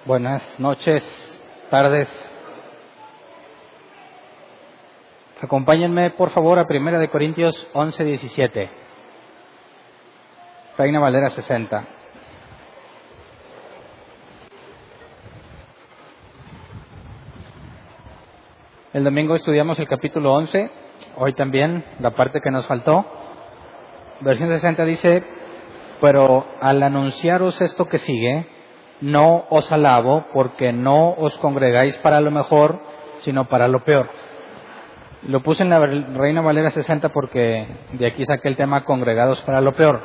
Buenas noches, tardes. Acompáñenme, por favor, a 1 de Corintios 11:17. Reina Valera 60. El domingo estudiamos el capítulo 11, hoy también la parte que nos faltó. Versión 60 dice: pero al anunciaros esto que sigue, no os alabo, porque no os congregáis para lo mejor, sino para lo peor. Lo puse en la Reina Valera 60 porque de aquí saqué el tema congregados para lo peor.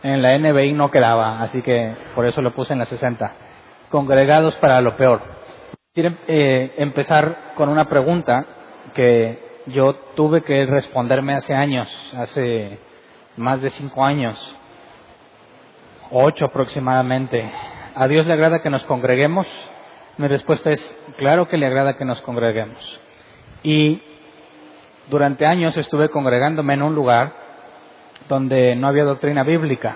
En la NBI no quedaba, así que por eso lo puse en la 60. Congregados para lo peor. Quiero empezar con una pregunta que yo tuve que responderme hace años, hace más de 5 años, 8 aproximadamente. ¿A Dios le agrada que nos congreguemos? Mi respuesta es, claro que le agrada que nos congreguemos. Y durante años estuve congregándome en un lugar donde no había doctrina bíblica.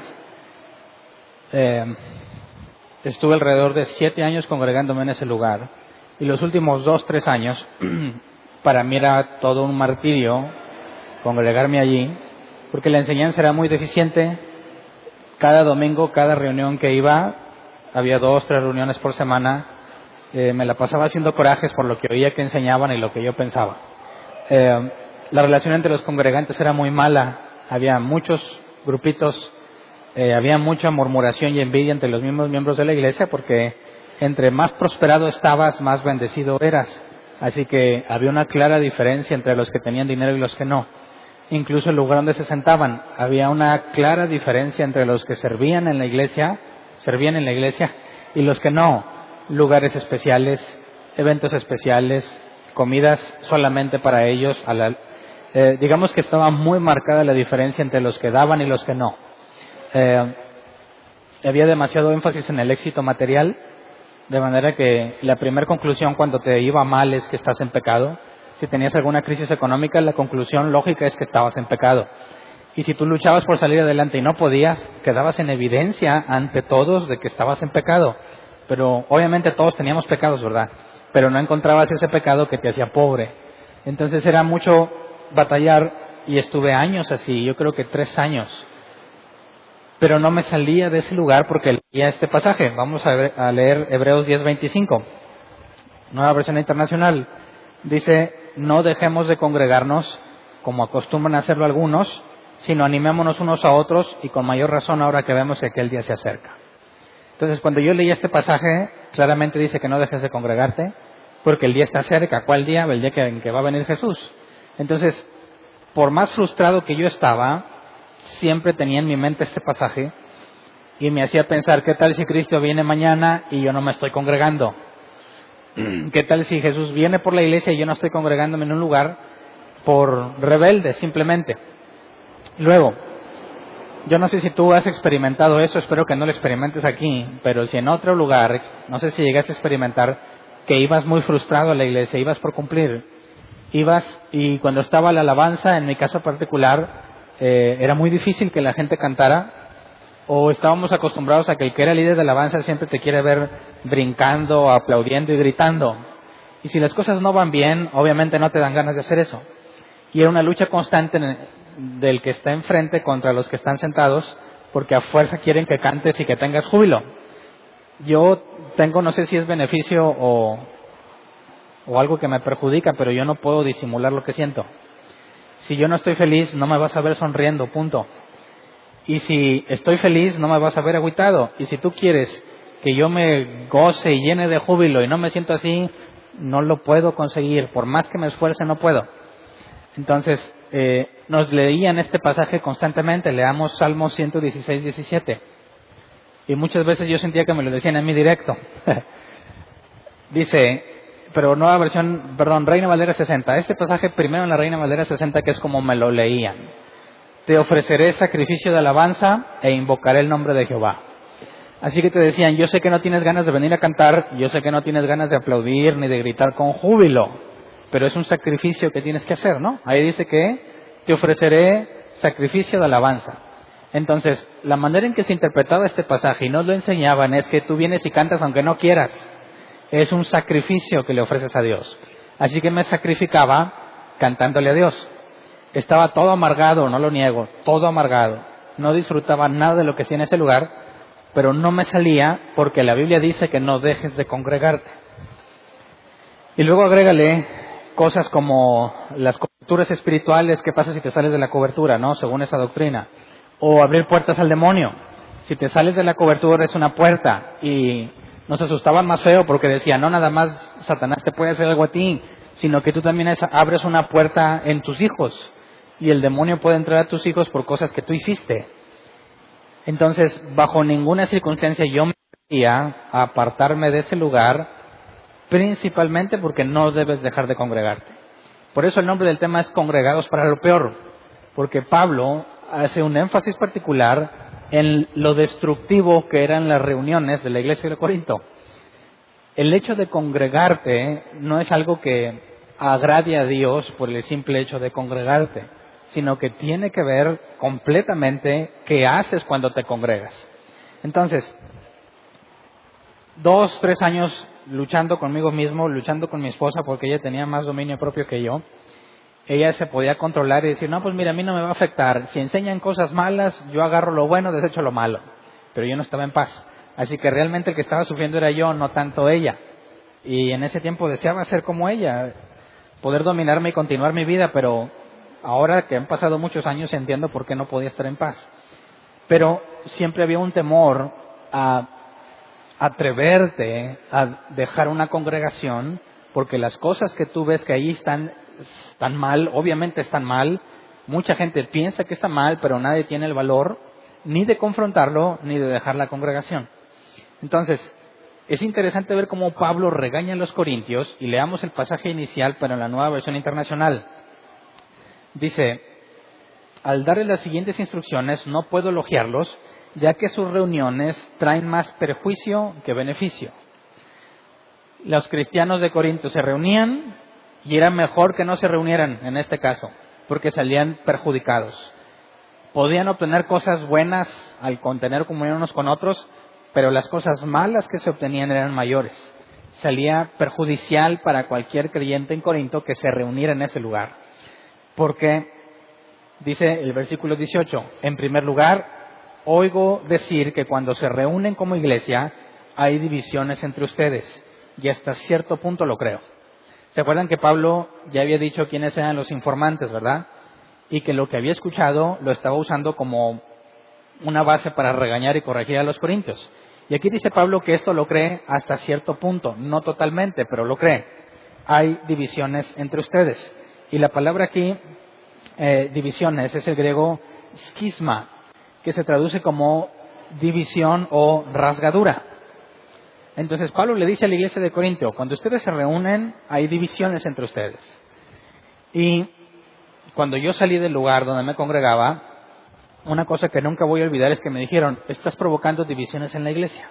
Estuve alrededor de 7 años congregándome en ese lugar. Y los últimos 2-3 años, para mí era todo un martirio congregarme allí, porque la enseñanza era muy deficiente. Cada domingo, cada reunión que iba, había 2-3 reuniones por semana, me la pasaba haciendo corajes por lo que oía que enseñaban y lo que yo pensaba. La relación entre los congregantes era muy mala, había muchos grupitos, había mucha murmuración y envidia entre los mismos miembros de la iglesia, porque entre más prosperado estabas, más bendecido eras. Así que había una clara diferencia entre los que tenían dinero y los que no. Incluso el lugar donde se sentaban, había una clara diferencia entre los que servían en la iglesia y los que no. Lugares especiales, eventos especiales, comidas solamente para ellos. Digamos que estaba muy marcada la diferencia entre los que daban y los que no. Había demasiado énfasis en el éxito material, de manera que la primera conclusión cuando te iba mal es que estás en pecado. Si tenías alguna crisis económica, la conclusión lógica es que estabas en pecado. Y si tú luchabas por salir adelante y no podías, quedabas en evidencia ante todos de que estabas en pecado. Pero obviamente todos teníamos pecados, ¿verdad? Pero no encontrabas ese pecado que te hacía pobre. Entonces era mucho batallar y estuve años así, yo creo que 3 años. Pero no me salía de ese lugar porque leía este pasaje. Vamos a leer Hebreos 10:25, Nueva Versión Internacional. Dice: no dejemos de congregarnos como acostumbran a hacerlo algunos, sino animémonos unos a otros, y con mayor razón ahora que vemos que aquel día se acerca. Entonces, cuando yo leí este pasaje, claramente dice que no dejes de congregarte, porque el día está cerca. ¿Cuál día? El día en que va a venir Jesús. Entonces, por más frustrado que yo estaba, siempre tenía en mi mente este pasaje, y me hacía pensar, ¿qué tal si Cristo viene mañana y yo no me estoy congregando? ¿Qué tal si Jesús viene por la iglesia y yo no estoy congregándome en un lugar por rebelde simplemente? Luego, yo no sé si tú has experimentado eso, espero que no lo experimentes aquí, pero si en otro lugar, no sé si llegaste a experimentar que ibas muy frustrado a la iglesia, ibas por cumplir, y cuando estaba la alabanza, en mi caso particular, era muy difícil que la gente cantara, o estábamos acostumbrados a que el que era líder de alabanza siempre te quiere ver brincando, aplaudiendo y gritando. Y si las cosas no van bien, obviamente no te dan ganas de hacer eso. Y era una lucha constante del que está enfrente contra los que están sentados, porque a fuerza quieren que cantes y que tengas júbilo. Yo tengo, no sé si es beneficio o algo que me perjudica, pero yo no puedo disimular lo que siento. Si yo no estoy feliz, no me vas a ver sonriendo, punto. Y si estoy feliz, no me vas a ver agüitado. Y si tú quieres que yo me goce y llene de júbilo y no me siento así, no lo puedo conseguir. Por más que me esfuerce, no puedo. Entonces, nos leían este pasaje constantemente. Leamos Salmos 116:17. Y muchas veces yo sentía que me lo decían a mí directo. Dice, pero Reina Valera 60. Este pasaje primero en la Reina Valera 60, que es como me lo leían. Te ofreceré sacrificio de alabanza e invocaré el nombre de Jehová. Así que te decían, yo sé que no tienes ganas de venir a cantar, yo sé que no tienes ganas de aplaudir ni de gritar con júbilo, pero es un sacrificio que tienes que hacer, ¿no? Ahí dice que te ofreceré sacrificio de alabanza. Entonces, la manera en que se interpretaba este pasaje y nos lo enseñaban es que tú vienes y cantas aunque no quieras. Es un sacrificio que le ofreces a Dios. Así que me sacrificaba cantándole a Dios. Estaba todo amargado, no lo niego, todo amargado. No disfrutaba nada de lo que hacía en ese lugar, pero no me salía porque la Biblia dice que no dejes de congregarte. Y luego agrégale cosas como las coberturas espirituales, ¿qué pasa si te sales de la cobertura, no? Según esa doctrina. O abrir puertas al demonio. Si te sales de la cobertura es una puerta. Y nos asustaban más feo porque decían, no nada más Satanás te puede hacer algo a ti, sino que tú también abres una puerta en tus hijos. Y el demonio puede entrar a tus hijos por cosas que tú hiciste. Entonces, bajo ninguna circunstancia yo me quería apartarme de ese lugar, principalmente porque no debes dejar de congregarte. Por eso el nombre del tema es Congregados para lo Peor, porque Pablo hace un énfasis particular en lo destructivo que eran las reuniones de la iglesia de Corinto. El hecho de congregarte no es algo que agrade a Dios por el simple hecho de congregarte, sino que tiene que ver completamente qué haces cuando te congregas. Entonces, 2, 3 años luchando conmigo mismo, luchando con mi esposa porque ella tenía más dominio propio que yo. Ella se podía controlar y decir, no, pues mira, a mí no me va a afectar. Si enseñan cosas malas, yo agarro lo bueno, desecho lo malo. Pero yo no estaba en paz. Así que realmente el que estaba sufriendo era yo, no tanto ella. Y en ese tiempo deseaba ser como ella, poder dominarme y continuar mi vida, pero ahora que han pasado muchos años entiendo por qué no podía estar en paz. Pero siempre había un temor a atreverte a dejar una congregación, porque las cosas que tú ves que ahí están mal, obviamente están mal. Mucha gente piensa que está mal, pero nadie tiene el valor ni de confrontarlo ni de dejar la congregación. Entonces, es interesante ver cómo Pablo regaña a los corintios, y leamos el pasaje inicial, pero en la Nueva Versión Internacional. Dice, al darle las siguientes instrucciones, no puedo elogiarlos, ya que sus reuniones traen más perjuicio que beneficio. Los cristianos de Corinto se reunían y era mejor que no se reunieran en este caso, porque salían perjudicados. Podían obtener cosas buenas al contener comunión unos con otros, pero las cosas malas que se obtenían eran mayores. Salía perjudicial para cualquier creyente en Corinto que se reuniera en ese lugar. Porque, dice el versículo 18, en primer lugar, oigo decir que cuando se reúnen como iglesia hay divisiones entre ustedes, y hasta cierto punto lo creo. ¿Se acuerdan que Pablo ya había dicho quiénes eran los informantes, verdad? Y que lo que había escuchado lo estaba usando como una base para regañar y corregir a los corintios. Y aquí dice Pablo que esto lo cree hasta cierto punto, no totalmente, pero lo cree. Hay divisiones entre ustedes. Y la palabra aquí, divisiones, es el griego schisma, que se traduce como división o rasgadura. Entonces Pablo le dice a la iglesia de Corinto, cuando ustedes se reúnen, hay divisiones entre ustedes. Y cuando yo salí del lugar donde me congregaba, una cosa que nunca voy a olvidar es que me dijeron, estás provocando divisiones en la iglesia.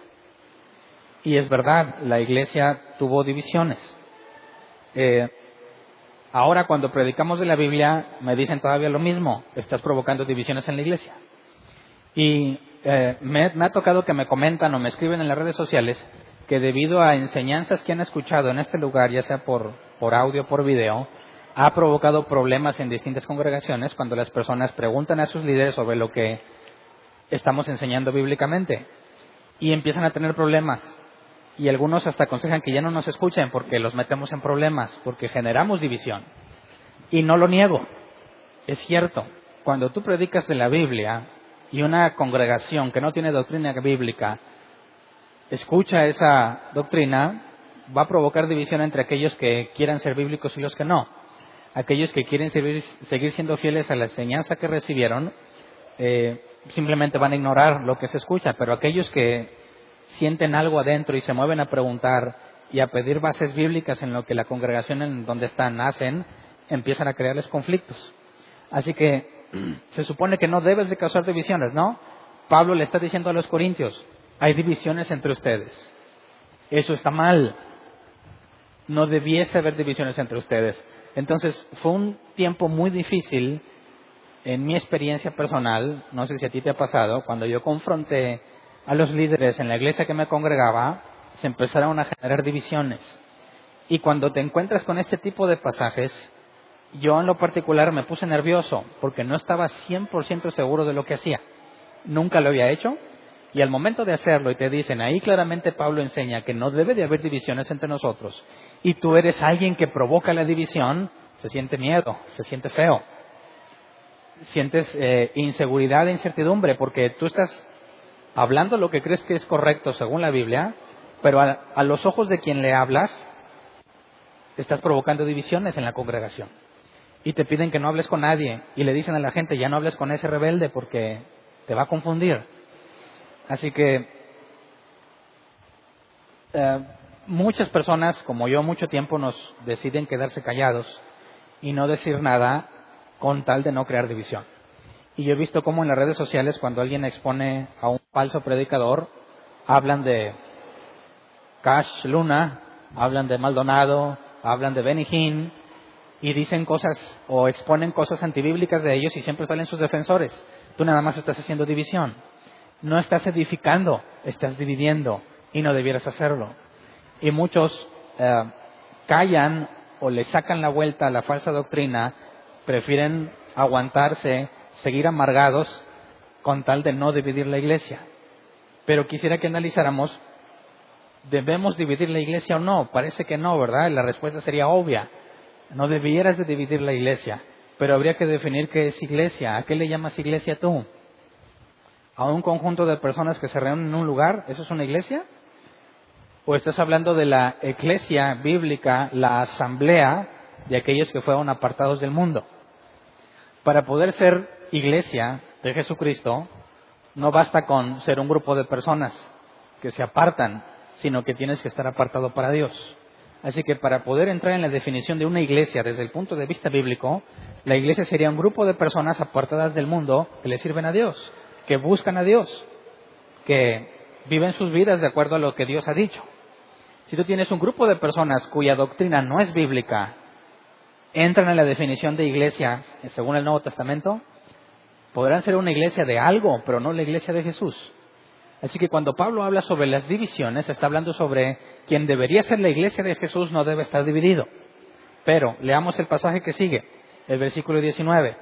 Y es verdad, la iglesia tuvo divisiones. Ahora cuando predicamos de la Biblia, me dicen todavía lo mismo, estás provocando divisiones en la iglesia. Y me ha tocado que me comentan o me escriben en las redes sociales que debido a enseñanzas que han escuchado en este lugar, ya sea por audio o por video, ha provocado problemas en distintas congregaciones cuando las personas preguntan a sus líderes sobre lo que estamos enseñando bíblicamente y empiezan a tener problemas. Y algunos hasta aconsejan que ya no nos escuchen porque los metemos en problemas, porque generamos división. Y no lo niego, es cierto. Cuando tú predicas de la Biblia y una congregación que no tiene doctrina bíblica escucha esa doctrina, va a provocar división entre aquellos que quieran ser bíblicos y los que no. Aquellos que quieren seguir siendo fieles a la enseñanza que recibieron, simplemente van a ignorar lo que se escucha, pero aquellos que sienten algo adentro y se mueven a preguntar y a pedir bases bíblicas en lo que la congregación en donde están hacen, empiezan a crearles conflictos. Así que se supone que no debes de causar divisiones, ¿no? Pablo le está diciendo a los corintios, hay divisiones entre ustedes. Eso está mal. No debiese haber divisiones entre ustedes. Entonces, fue un tiempo muy difícil en mi experiencia personal, no sé si a ti te ha pasado, cuando yo confronté a los líderes en la iglesia que me congregaba, se empezaron a generar divisiones. Y cuando te encuentras con este tipo de pasajes, yo en lo particular me puse nervioso porque no estaba 100% seguro de lo que hacía. Nunca lo había hecho. Y al momento de hacerlo, y te dicen, ahí claramente Pablo enseña que no debe de haber divisiones entre nosotros, y tú eres alguien que provoca la división, se siente miedo, se siente feo. Sientes inseguridad e incertidumbre, porque tú estás hablando lo que crees que es correcto según la Biblia, pero a los ojos de quien le hablas, estás provocando divisiones en la congregación. Y te piden que no hables con nadie, y le dicen a la gente, ya no hables con ese rebelde porque te va a confundir. Así que muchas personas, como yo, mucho tiempo nos deciden quedarse callados y no decir nada con tal de no crear división. Y yo he visto cómo en las redes sociales, cuando alguien expone a un falso predicador, hablan de Cash Luna, hablan de Maldonado, hablan de Benny Hinn, y dicen cosas o exponen cosas antibíblicas de ellos y siempre salen sus defensores. Tú nada más estás haciendo división. No estás edificando, estás dividiendo, y no debieras hacerlo. Y muchos callan o le sacan la vuelta a la falsa doctrina, prefieren aguantarse, seguir amargados con tal de no dividir la iglesia. Pero quisiera que analizáramos, ¿debemos dividir la iglesia o no? Parece que no, ¿verdad? La respuesta sería obvia. No debieras de dividir la iglesia, pero habría que definir qué es iglesia. ¿A qué le llamas iglesia tú? ¿A un conjunto de personas que se reúnen en un lugar? ¿Eso es una iglesia? ¿O estás hablando de la eclesia bíblica, la asamblea de aquellos que fueron apartados del mundo? Para poder ser iglesia de Jesucristo, no basta con ser un grupo de personas que se apartan, sino que tienes que estar apartado para Dios. Así que para poder entrar en la definición de una iglesia desde el punto de vista bíblico, la iglesia sería un grupo de personas apartadas del mundo que le sirven a Dios, que buscan a Dios, que viven sus vidas de acuerdo a lo que Dios ha dicho. Si tú tienes un grupo de personas cuya doctrina no es bíblica, entran en la definición de iglesia según el Nuevo Testamento, podrán ser una iglesia de algo, pero no la iglesia de Jesús. Así que cuando Pablo habla sobre las divisiones, está hablando sobre quien debería ser la iglesia de Jesús no debe estar dividido. Pero leamos el pasaje que sigue, el versículo 19.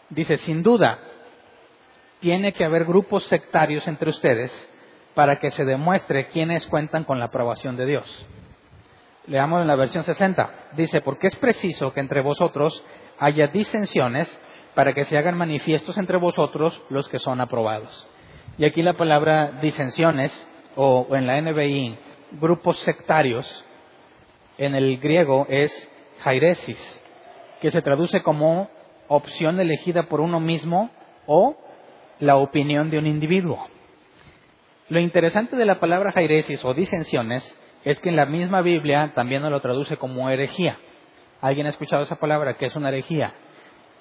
Dice, sin duda, tiene que haber grupos sectarios entre ustedes para que se demuestre quiénes cuentan con la aprobación de Dios. Leamos en la versión 60. Dice, porque es preciso que entre vosotros haya disensiones para que se hagan manifiestos entre vosotros los que son aprobados. Y aquí la palabra disensiones, o en la NBI, grupos sectarios, en el griego es jairesis, que se traduce como opción elegida por uno mismo o la opinión de un individuo. Lo interesante de la palabra jairesis o disensiones es que en la misma Biblia también nos lo traduce como herejía. ¿Alguien ha escuchado esa palabra? ¿Qué es una herejía?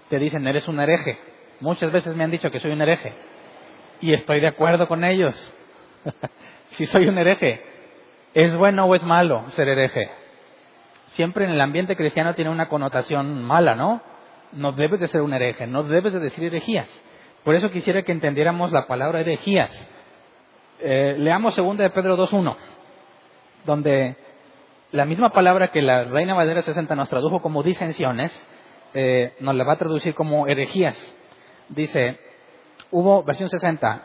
Te dicen, eres un hereje. Muchas veces me han dicho que soy un hereje. Y estoy de acuerdo con ellos. Si soy un hereje, ¿es bueno o es malo ser hereje? Siempre en el ambiente cristiano tiene una connotación mala, ¿no? No debes de ser un hereje, no debes de decir herejías. Por eso quisiera que entendiéramos la palabra herejías. Leamos 2 de Pedro 2:1, donde la misma palabra que la Reina Valera 60 nos tradujo como disensiones, nos la va a traducir como herejías. Dice, versión 60,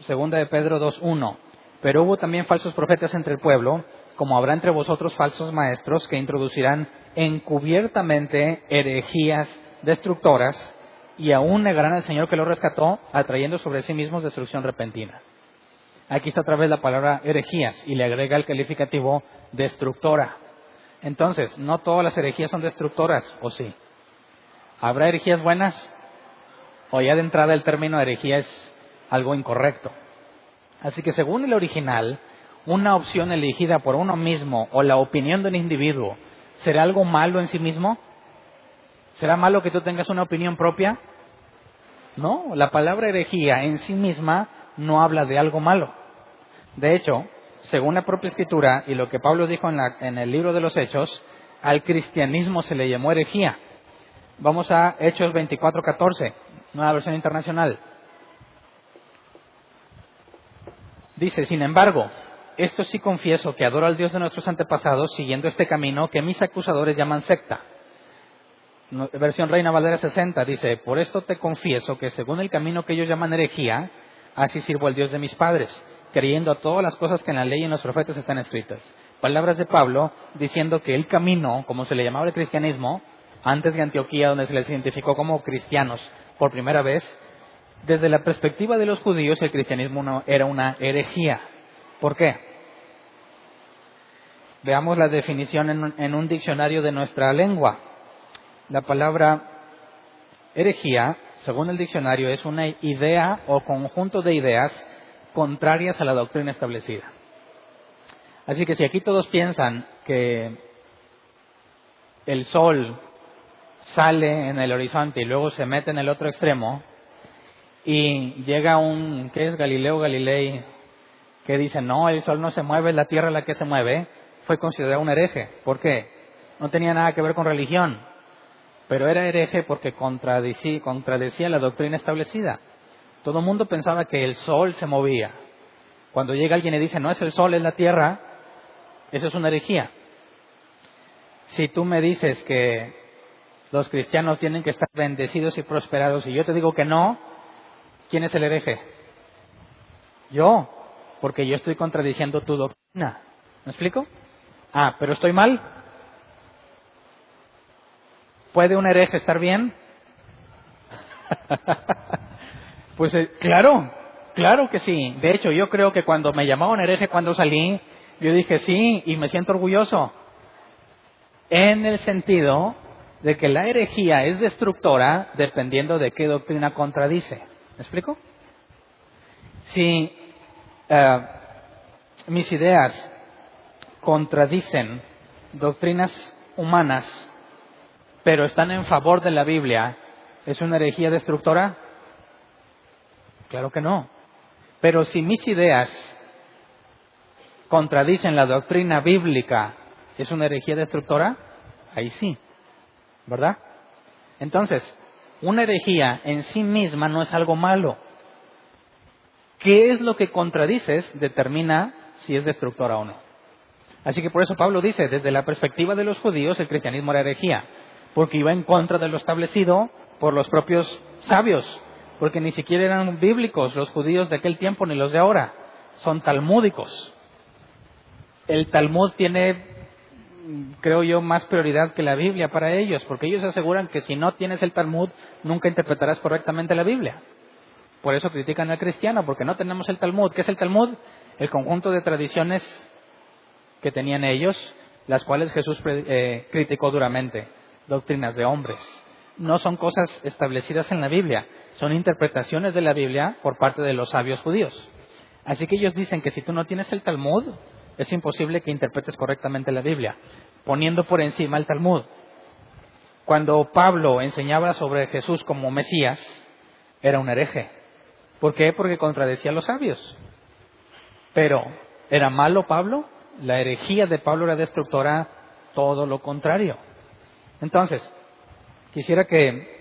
2 de Pedro 2:1, pero hubo también falsos profetas entre el pueblo, como habrá entre vosotros falsos maestros que introducirán encubiertamente herejías destructoras y aún negarán al Señor que los rescató, atrayendo sobre sí mismos destrucción repentina. Aquí está otra vez la palabra herejías y le agrega el calificativo destructora. Entonces, no todas las herejías son destructoras, ¿o sí? ¿Habrá herejías buenas? ¿O ya de entrada el término herejía es algo incorrecto? Así que según el original, una opción elegida por uno mismo o la opinión de un individuo, ¿será algo malo en sí mismo? ¿Será malo que tú tengas una opinión propia? No, la palabra herejía en sí misma no habla de algo malo. De hecho, según la propia Escritura y lo que Pablo dijo en el libro de los Hechos, al cristianismo se le llamó herejía. Vamos a Hechos 24:14, nueva versión internacional. Dice, sin embargo, esto sí confieso que adoro al Dios de nuestros antepasados siguiendo este camino que mis acusadores llaman secta. Versión Reina Valera 60 dice, por esto te confieso que según el camino que ellos llaman herejía, así sirvo al Dios de mis padres, creyendo a todas las cosas que en la ley y en los profetas están escritas. Palabras de Pablo diciendo que el camino, como se le llamaba el cristianismo, antes de Antioquía, donde se les identificó como cristianos por primera vez, desde la perspectiva de los judíos, el cristianismo no era una herejía. ¿Por qué? Veamos la definición en un diccionario de nuestra lengua. La palabra herejía, según el diccionario, es una idea o conjunto de ideas contrarias a la doctrina establecida. Así que si aquí todos piensan que el sol sale en el horizonte y luego se mete en el otro extremo, y llega ¿qué es? Galileo Galilei, que dice, no, el sol no se mueve, es la tierra la que se mueve, fue considerado un hereje. ¿Por qué? No tenía nada que ver con religión, pero era hereje porque contradecía la doctrina establecida. Todo el mundo pensaba que el sol se movía. Cuando llega alguien y dice, no es el sol, es la tierra, eso es una herejía. Si tú me dices que los cristianos tienen que estar bendecidos y prosperados y yo te digo que no, ¿quién es el hereje? Yo, porque yo estoy contradiciendo tu doctrina. ¿Me explico? Pero estoy mal. ¿Puede un hereje estar bien? Pues claro que sí. De hecho, yo creo que cuando me llamaban hereje cuando salí, yo dije sí y me siento orgulloso. En el sentido de que la herejía es destructora dependiendo de qué doctrina contradice. ¿Me explico? Si mis ideas contradicen doctrinas humanas, pero están en favor de la Biblia, ¿es una herejía destructora? Claro que no. Pero si mis ideas contradicen la doctrina bíblica, ¿es una herejía destructora? Ahí sí, ¿verdad? Entonces, una herejía en sí misma no es algo malo. ¿Qué es lo que contradices? Determina si es destructora o no. Así que por eso Pablo dice, desde la perspectiva de los judíos, el cristianismo era herejía, porque iba en contra de lo establecido por los propios sabios, porque ni siquiera eran bíblicos los judíos de aquel tiempo ni los de ahora, son talmúdicos. El Talmud tiene, creo yo, más prioridad que la Biblia para ellos, porque ellos aseguran que si no tienes el Talmud, nunca interpretarás correctamente la Biblia. Por eso critican al cristiano, porque no tenemos el Talmud. ¿Qué es el Talmud? El conjunto de tradiciones que tenían ellos, las cuales Jesús criticó duramente, doctrinas de hombres. No son cosas establecidas en la Biblia, son interpretaciones de la Biblia por parte de los sabios judíos. Así que ellos dicen que si tú no tienes el Talmud, es imposible que interpretes correctamente la Biblia, poniendo por encima el Talmud. Cuando Pablo enseñaba sobre Jesús como Mesías, era un hereje. ¿Por qué? Porque contradecía a los sabios. Pero, ¿era malo Pablo? La herejía de Pablo era destructora, todo lo contrario. Entonces, quisiera que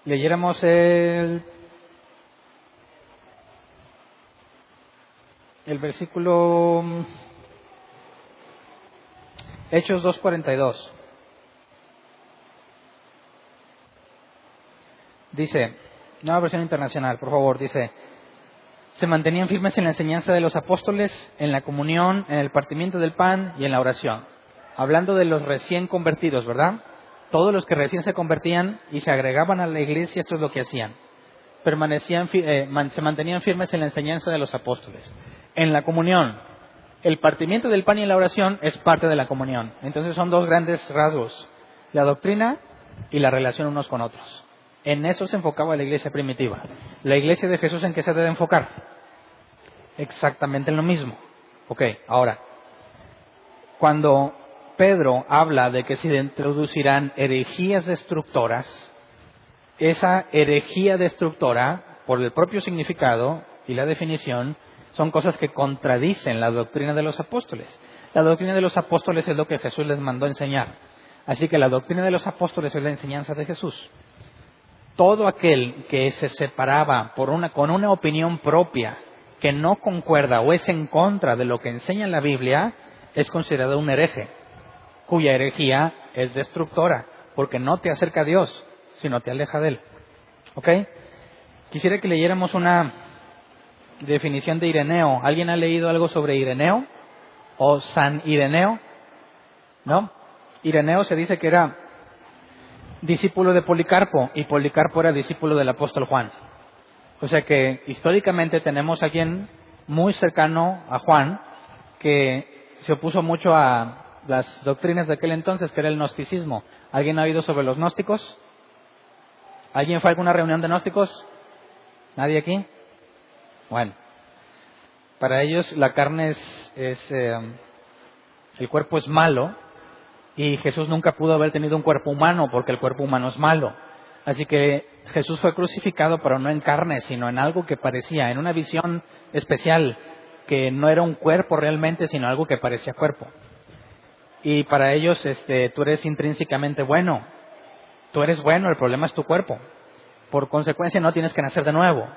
leyéramos el versículo Hechos 2:42. Dice, nueva versión internacional, por favor, dice, se mantenían firmes en la enseñanza de los apóstoles, en la comunión, en el partimiento del pan y en la oración. Hablando de los recién convertidos, ¿verdad? Todos los que recién se convertían y se agregaban a la iglesia, esto es lo que hacían. Se mantenían firmes en la enseñanza de los apóstoles. En la comunión, el partimiento del pan y la oración es parte de la comunión. Entonces son dos grandes rasgos, la doctrina y la relación unos con otros. En eso se enfocaba la iglesia primitiva. La iglesia de Jesús, ¿en qué se debe enfocar? Exactamente en lo mismo. Ok, ahora, cuando Pedro habla de que se introducirán herejías destructoras, esa herejía destructora, por el propio significado y la definición, Son cosas que contradicen la doctrina de los apóstoles. La doctrina de los apóstoles es lo que Jesús les mandó enseñar. Así que la doctrina de los apóstoles es la enseñanza de Jesús. Todo aquel que se separaba con una opinión propia que no concuerda o es en contra de lo que enseña la Biblia, es considerado un hereje, cuya herejía es destructora, porque no te acerca a Dios, sino te aleja de Él. ¿Ok? Quisiera que leyéramos una definición de Ireneo. ¿Alguien ha leído algo sobre Ireneo? ¿O San Ireneo? ¿No? Ireneo se dice que era discípulo de Policarpo, y Policarpo era discípulo del apóstol Juan. O sea que históricamente tenemos a alguien muy cercano a Juan, que se opuso mucho a las doctrinas de aquel entonces, que era el gnosticismo. ¿Alguien ha oído sobre los gnósticos? ¿Alguien fue a alguna reunión de gnósticos? ¿Nadie aquí? Bueno, para ellos la carne el cuerpo es malo, y Jesús nunca pudo haber tenido un cuerpo humano porque el cuerpo humano es malo. Así que Jesús fue crucificado, pero no en carne, sino en algo que parecía, en una visión especial, que no era un cuerpo realmente, sino algo que parecía cuerpo. Y para ellos, tú eres intrínsecamente bueno. Tú eres bueno, el problema es tu cuerpo. Por consecuencia, no tienes que nacer de nuevo.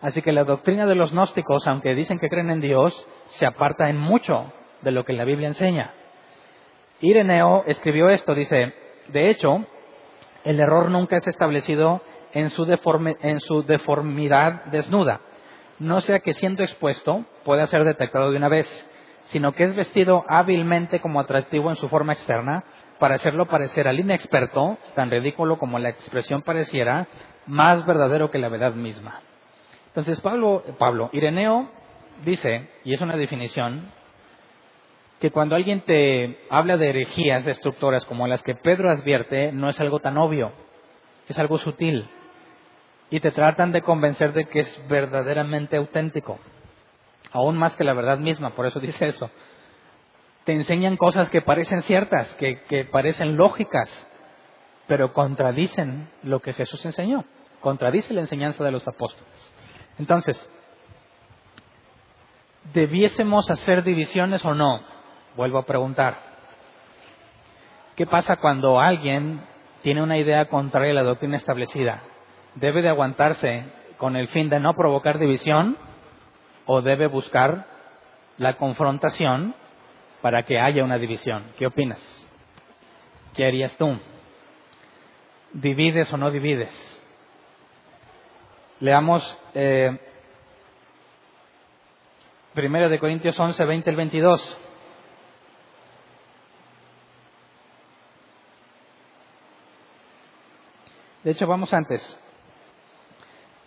Así que la doctrina de los gnósticos, aunque dicen que creen en Dios, se aparta en mucho de lo que la Biblia enseña. Ireneo escribió esto, dice: de hecho, el error nunca es establecido en su deformidad desnuda, no sea que siendo expuesto pueda ser detectado de una vez, sino que es vestido hábilmente como atractivo en su forma externa, para hacerlo parecer al inexperto, tan ridículo como la expresión pareciera, más verdadero que la verdad misma. Entonces Ireneo dice, y es una definición, que cuando alguien te habla de herejías destructoras como las que Pedro advierte, no es algo tan obvio, es algo sutil, y te tratan de convencer de que es verdaderamente auténtico, aún más que la verdad misma. Por eso dice eso. Te enseñan cosas que parecen ciertas, que parecen lógicas, pero contradicen lo que Jesús enseñó, contradice la enseñanza de los apóstoles. Entonces, ¿debiésemos hacer divisiones o no? Vuelvo a preguntar. ¿Qué pasa cuando alguien tiene una idea contraria a la doctrina establecida? ¿Debe de aguantarse con el fin de no provocar división o debe buscar la confrontación para que haya una división? ¿Qué opinas? ¿Qué harías tú? ¿Divides o no divides? Leamos 1 de Corintios 11, 20 al 22. De hecho, vamos antes,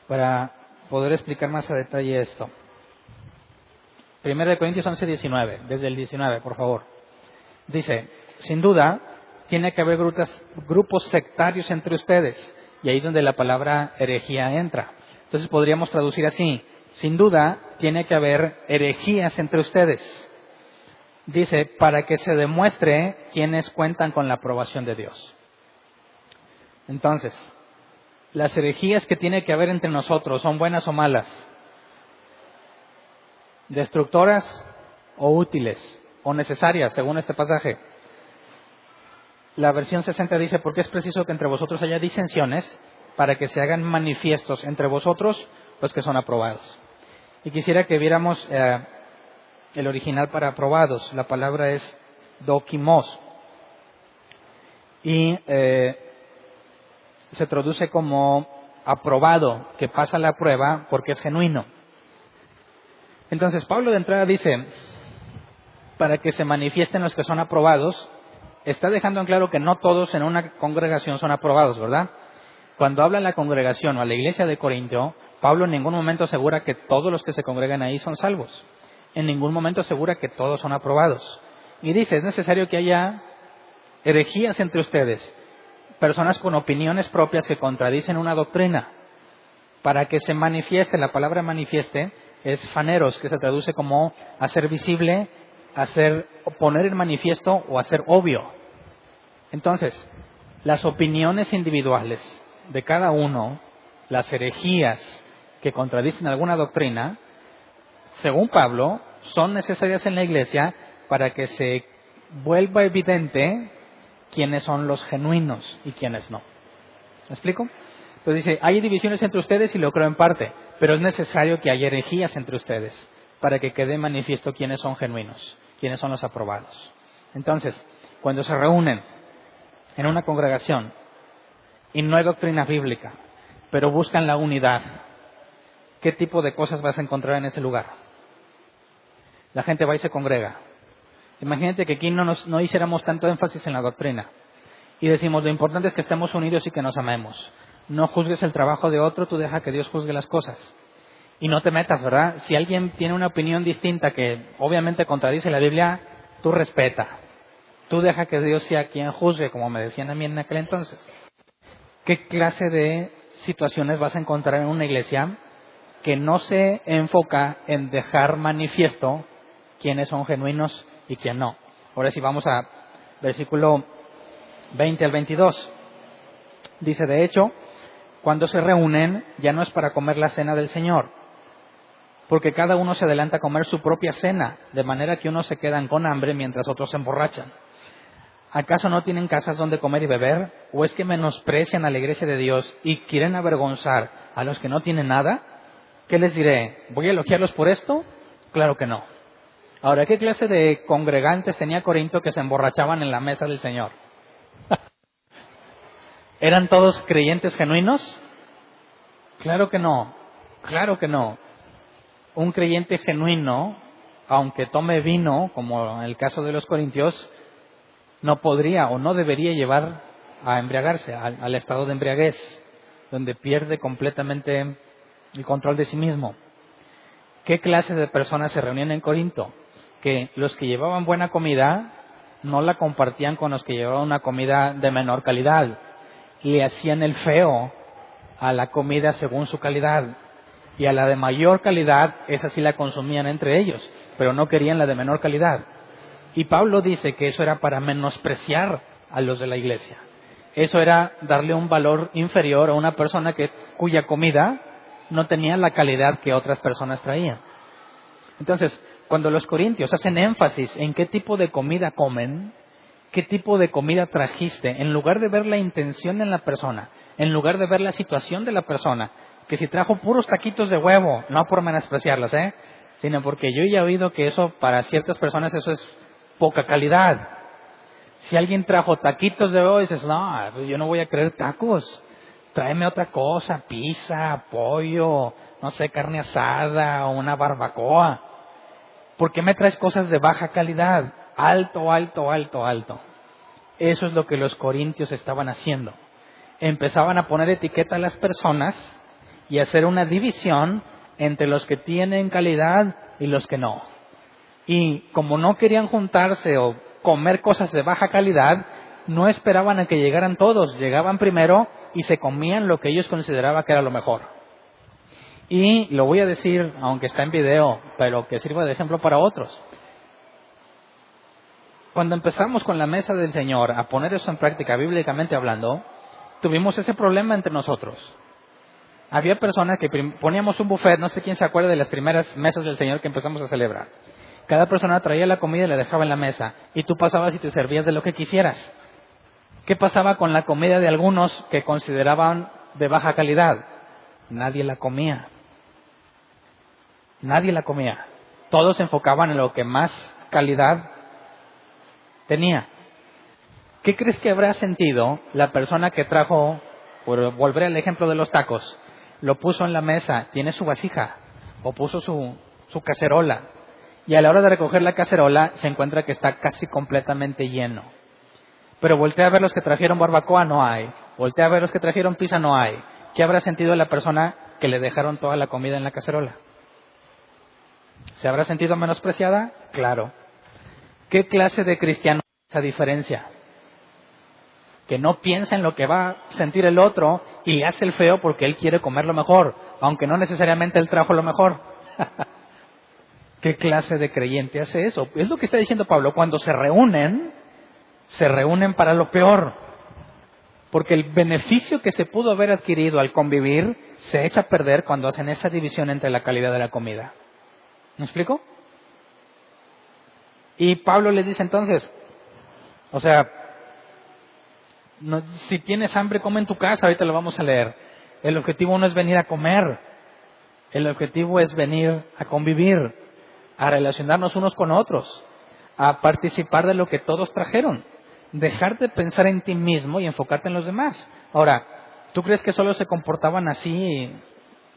para poder explicar más a detalle esto. 1 de Corintios 11, 19, desde el 19, por favor. Dice: sin duda, tiene que haber grupos sectarios entre ustedes, y ahí es donde la palabra herejía entra. Entonces podríamos traducir así: sin duda, tiene que haber herejías entre ustedes. Dice, para que se demuestre quiénes cuentan con la aprobación de Dios. Entonces, ¿las herejías que tiene que haber entre nosotros son buenas o malas? ¿Destructoras o útiles? ¿O necesarias, según este pasaje? La versión 60 dice, porque es preciso que entre vosotros haya disensiones, para que se hagan manifiestos entre vosotros los que son aprobados. Y quisiera que viéramos el original para aprobados. La palabra es dokimos. Y se traduce como aprobado, que pasa la prueba porque es genuino. Entonces Pablo de entrada dice, para que se manifiesten los que son aprobados, está dejando en claro que no todos en una congregación son aprobados, ¿verdad? Cuando habla a la congregación o a la iglesia de Corintio, Pablo en ningún momento asegura que todos los que se congregan ahí son salvos. En ningún momento asegura que todos son aprobados. Y dice, es necesario que haya herejías entre ustedes, personas con opiniones propias que contradicen una doctrina, para que se manifieste. La palabra manifieste es faneros, que se traduce como hacer visible, poner en manifiesto o hacer obvio. Entonces, las opiniones individuales de cada uno, las herejías que contradicen alguna doctrina, según Pablo, son necesarias en la iglesia para que se vuelva evidente quiénes son los genuinos y quiénes no. ¿Me explico? Entonces dice, hay divisiones entre ustedes y lo creo en parte, pero es necesario que haya herejías entre ustedes para que quede manifiesto quiénes son genuinos, quiénes son los aprobados. Entonces, cuando se reúnen en una congregación y no hay doctrina bíblica, pero buscan la unidad, ¿qué tipo de cosas vas a encontrar en ese lugar? La gente va y se congrega. Imagínate que aquí no hiciéramos tanto énfasis en la doctrina y decimos, lo importante es que estemos unidos y que nos amemos. No juzgues el trabajo de otro, tú deja que Dios juzgue las cosas. Y no te metas, ¿verdad? Si alguien tiene una opinión distinta que obviamente contradice la Biblia, tú respeta. Tú deja que Dios sea quien juzgue, como me decían a mí en aquel entonces. ¿Qué clase de situaciones vas a encontrar en una iglesia que no se enfoca en dejar manifiesto quiénes son genuinos y quién no? Ahora sí vamos a versículo 20 al 22. Dice, de hecho, cuando se reúnen ya no es para comer la cena del Señor, porque cada uno se adelanta a comer su propia cena, de manera que unos se quedan con hambre mientras otros se emborrachan. ¿Acaso no tienen casas donde comer y beber? ¿O es que menosprecian a la iglesia de Dios y quieren avergonzar a los que no tienen nada? ¿Qué les diré? ¿Voy a elogiarlos por esto? Claro que no. Ahora, ¿qué clase de congregantes tenía Corinto que se emborrachaban en la mesa del Señor? ¿Eran todos creyentes genuinos? Claro que no, claro que no. Un creyente genuino, aunque tome vino, como en el caso de los corintios, no podría o no debería llevar a embriagarse, al estado de embriaguez, donde pierde completamente el control de sí mismo. ¿Qué clase de personas se reunían en Corinto? Que los que llevaban buena comida no la compartían con los que llevaban una comida de menor calidad. Le hacían el feo a la comida según su calidad. Y a la de mayor calidad, esa sí la consumían entre ellos, pero no querían la de menor calidad. Y Pablo dice que eso era para menospreciar a los de la iglesia. Eso era darle un valor inferior a una persona cuya comida no tenía la calidad que otras personas traían. Entonces, cuando los corintios hacen énfasis en qué tipo de comida comen, qué tipo de comida trajiste, en lugar de ver la intención en la persona, en lugar de ver la situación de la persona, que si trajo puros taquitos de huevo, no por menospreciarlos, sino porque yo ya he oído que eso para ciertas personas eso es poca calidad. Si alguien trajo taquitos de huevo, dices, no, yo no voy a querer tacos, tráeme otra cosa, pizza, pollo, no sé, carne asada o una barbacoa. ¿Por qué me traes cosas de baja calidad? Alto, alto, alto, alto. Eso es lo que los corintios estaban haciendo. Empezaban a poner etiqueta a las personas y hacer una división entre los que tienen calidad y los que no. Y como no querían juntarse o comer cosas de baja calidad, no esperaban a que llegaran todos. Llegaban primero y se comían lo que ellos consideraban que era lo mejor. Y lo voy a decir, aunque está en video, pero que sirva de ejemplo para otros. Cuando empezamos con la mesa del Señor a poner eso en práctica, bíblicamente hablando, tuvimos ese problema entre nosotros. Había personas que poníamos un buffet, no sé quién se acuerda de las primeras mesas del Señor que empezamos a celebrar. Cada persona traía la comida y la dejaba en la mesa, y tú pasabas y te servías de lo que quisieras. ¿Qué pasaba con la comida de algunos que consideraban de baja calidad? Nadie la comía. Nadie la comía. Todos se enfocaban en lo que más calidad tenía. ¿Qué crees que habrá sentido la persona que trajo, por volver al ejemplo de los tacos, lo puso en la mesa, tiene su vasija, o puso su cacerola, y a la hora de recoger la cacerola se encuentra que está casi completamente lleno? Pero voltea a ver los que trajeron barbacoa, no hay. Voltea a ver los que trajeron pizza, no hay. ¿Qué habrá sentido la persona que le dejaron toda la comida en la cacerola? ¿Se habrá sentido menospreciada? Claro. ¿Qué clase de cristiano es esa diferencia? Que no piensa en lo que va a sentir el otro y le hace el feo porque él quiere comer lo mejor, aunque no necesariamente él trajo lo mejor. ¿Qué clase de creyente hace eso? Es lo que está diciendo Pablo. Cuando se reúnen para lo peor. Porque el beneficio que se pudo haber adquirido al convivir se echa a perder cuando hacen esa división entre la calidad de la comida. ¿Me explico? Y Pablo les dice entonces, o sea, si tienes hambre, come en tu casa, ahorita lo vamos a leer. El objetivo no es venir a comer, el objetivo es venir a convivir, a relacionarnos unos con otros, a participar de lo que todos trajeron. Dejar de pensar en ti mismo y enfocarte en los demás. Ahora, ¿tú crees que solo se comportaban así,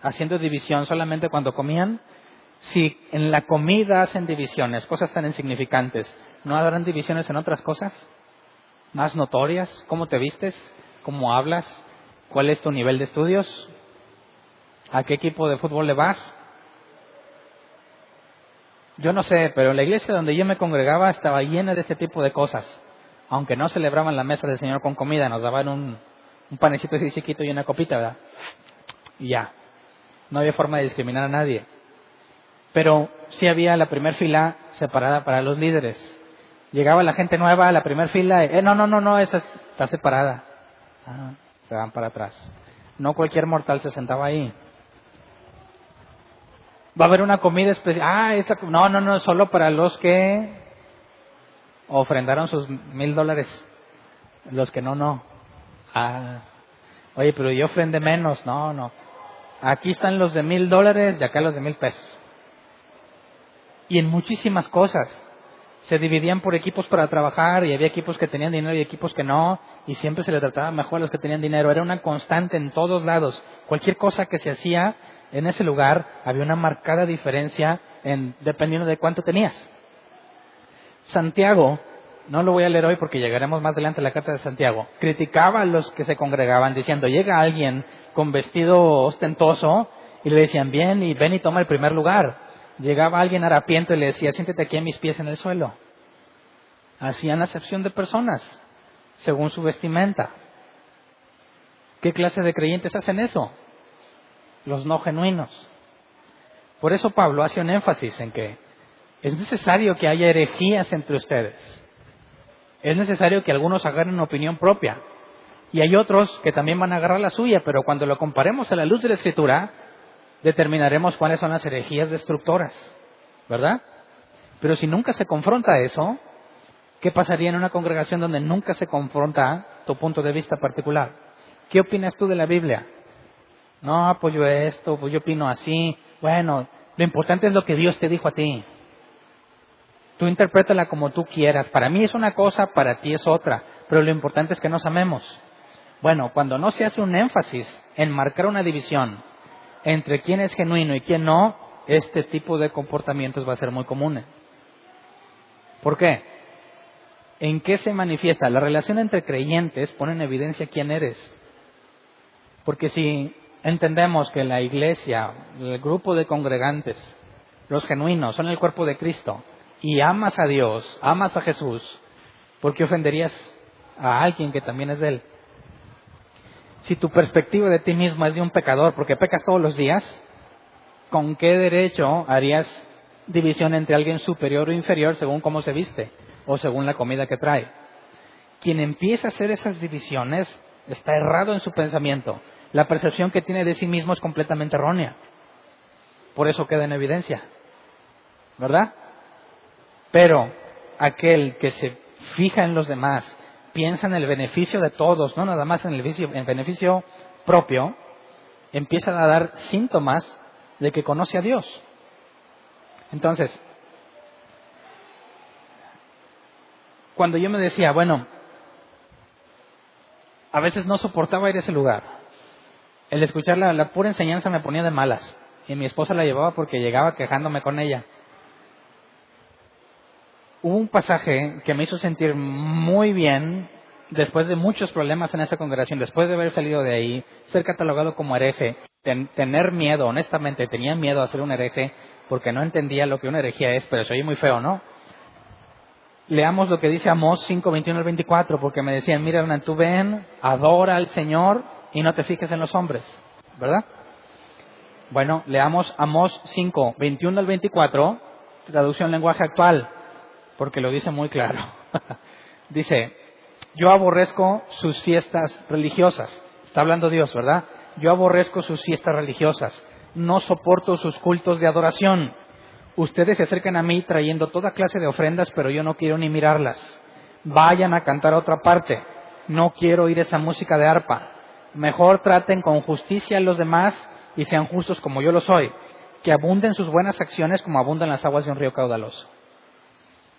haciendo división solamente cuando comían? Si en la comida hacen divisiones, cosas tan insignificantes, ¿no habrán divisiones en otras cosas más notorias? ¿Cómo te vistes? ¿Cómo hablas? ¿Cuál es tu nivel de estudios? ¿A qué equipo de fútbol le vas? Yo no sé, pero la iglesia donde yo me congregaba estaba llena de este tipo de cosas. Aunque no celebraban la mesa del Señor con comida, nos daban un panecito así chiquito y una copita, ¿verdad? Y ya. No había forma de discriminar a nadie. Pero sí había la primera fila separada para los líderes. Llegaba la gente nueva a la primera fila, no, esa está separada. Se van para atrás. No cualquier mortal se sentaba ahí. Va a haber una comida especial. No, solo para los que ofrendaron sus $1,000. Los que no. Oye, pero yo ofrendé menos. No. Aquí están los de $1,000 y acá los de $1,000. Y en muchísimas cosas. Se dividían por equipos para trabajar y había equipos que tenían dinero y equipos que no. Y siempre se les trataba mejor a los que tenían dinero. Era una constante en todos lados. Cualquier cosa que se hacía en ese lugar había una marcada diferencia dependiendo de cuánto tenías. Santiago, no lo voy a leer hoy porque llegaremos más adelante a la carta de Santiago, criticaba a los que se congregaban diciendo, llega alguien con vestido ostentoso y le decían, ven y toma el primer lugar. Llegaba alguien harapiento y le decía, siéntate aquí a mis pies en el suelo. Hacían acepción de personas según su vestimenta. ¿Qué clase de creyentes hacen eso? Los no genuinos. Por eso Pablo hace un énfasis en que es necesario que haya herejías entre ustedes. Es necesario que algunos agarren opinión propia. Y hay otros que también van a agarrar la suya, pero cuando lo comparemos a la luz de la Escritura, determinaremos cuáles son las herejías destructoras, ¿verdad? Pero si nunca se confronta eso, ¿qué pasaría en una congregación donde nunca se confronta tu punto de vista particular? ¿Qué opinas tú de la Biblia? No, pues yo opino así. Bueno, lo importante es lo que Dios te dijo a ti. Tú interprétala como tú quieras. Para mí es una cosa, para ti es otra. Pero lo importante es que nos amemos. Bueno, cuando no se hace un énfasis en marcar una división entre quién es genuino y quién no, este tipo de comportamientos va a ser muy común. ¿Por qué? ¿En qué se manifiesta? La relación entre creyentes pone en evidencia quién eres. Porque si entendemos que la iglesia, el grupo de congregantes, los genuinos, son el cuerpo de Cristo, y amas a Dios, amas a Jesús, ¿por qué ofenderías a alguien que también es de Él? Si tu perspectiva de ti mismo es de un pecador, porque pecas todos los días, ¿con qué derecho harías división entre alguien superior o inferior según cómo se viste o según la comida que trae? Quien empieza a hacer esas divisiones está errado en su pensamiento. La percepción que tiene de sí mismo es completamente errónea. Por eso queda en evidencia, ¿verdad? Pero aquel que se fija en los demás, piensa en el beneficio de todos, no nada más en el beneficio propio, empieza a dar síntomas de que conoce a Dios. Entonces, cuando yo me decía, bueno, a veces no soportaba ir a ese lugar, el escuchar la pura enseñanza me ponía de malas, y mi esposa la llevaba porque llegaba quejándome con ella. Hubo un pasaje que me hizo sentir muy bien después de muchos problemas en esa congregación, después de haber salido de ahí, ser catalogado como hereje, tener miedo, honestamente tenía miedo a ser un hereje porque no entendía lo que una herejía es, pero se oye muy feo, ¿no? Leamos lo que dice Amós 5, 21 al 24, porque me decían, mira, Hernán, tú ven, adora al Señor y no te fijes en los hombres, ¿verdad? Bueno, leamos Amós 5, 21 al 24, traducción lenguaje actual, porque lo dice muy claro. Dice, yo aborrezco sus fiestas religiosas. Está hablando Dios, ¿verdad? Yo aborrezco sus fiestas religiosas. No soporto sus cultos de adoración. Ustedes se acercan a mí trayendo toda clase de ofrendas, pero yo no quiero ni mirarlas. Vayan a cantar a otra parte. No quiero oír esa música de arpa. Mejor traten con justicia a los demás y sean justos como yo lo soy. Que abunden sus buenas acciones como abundan las aguas de un río caudaloso.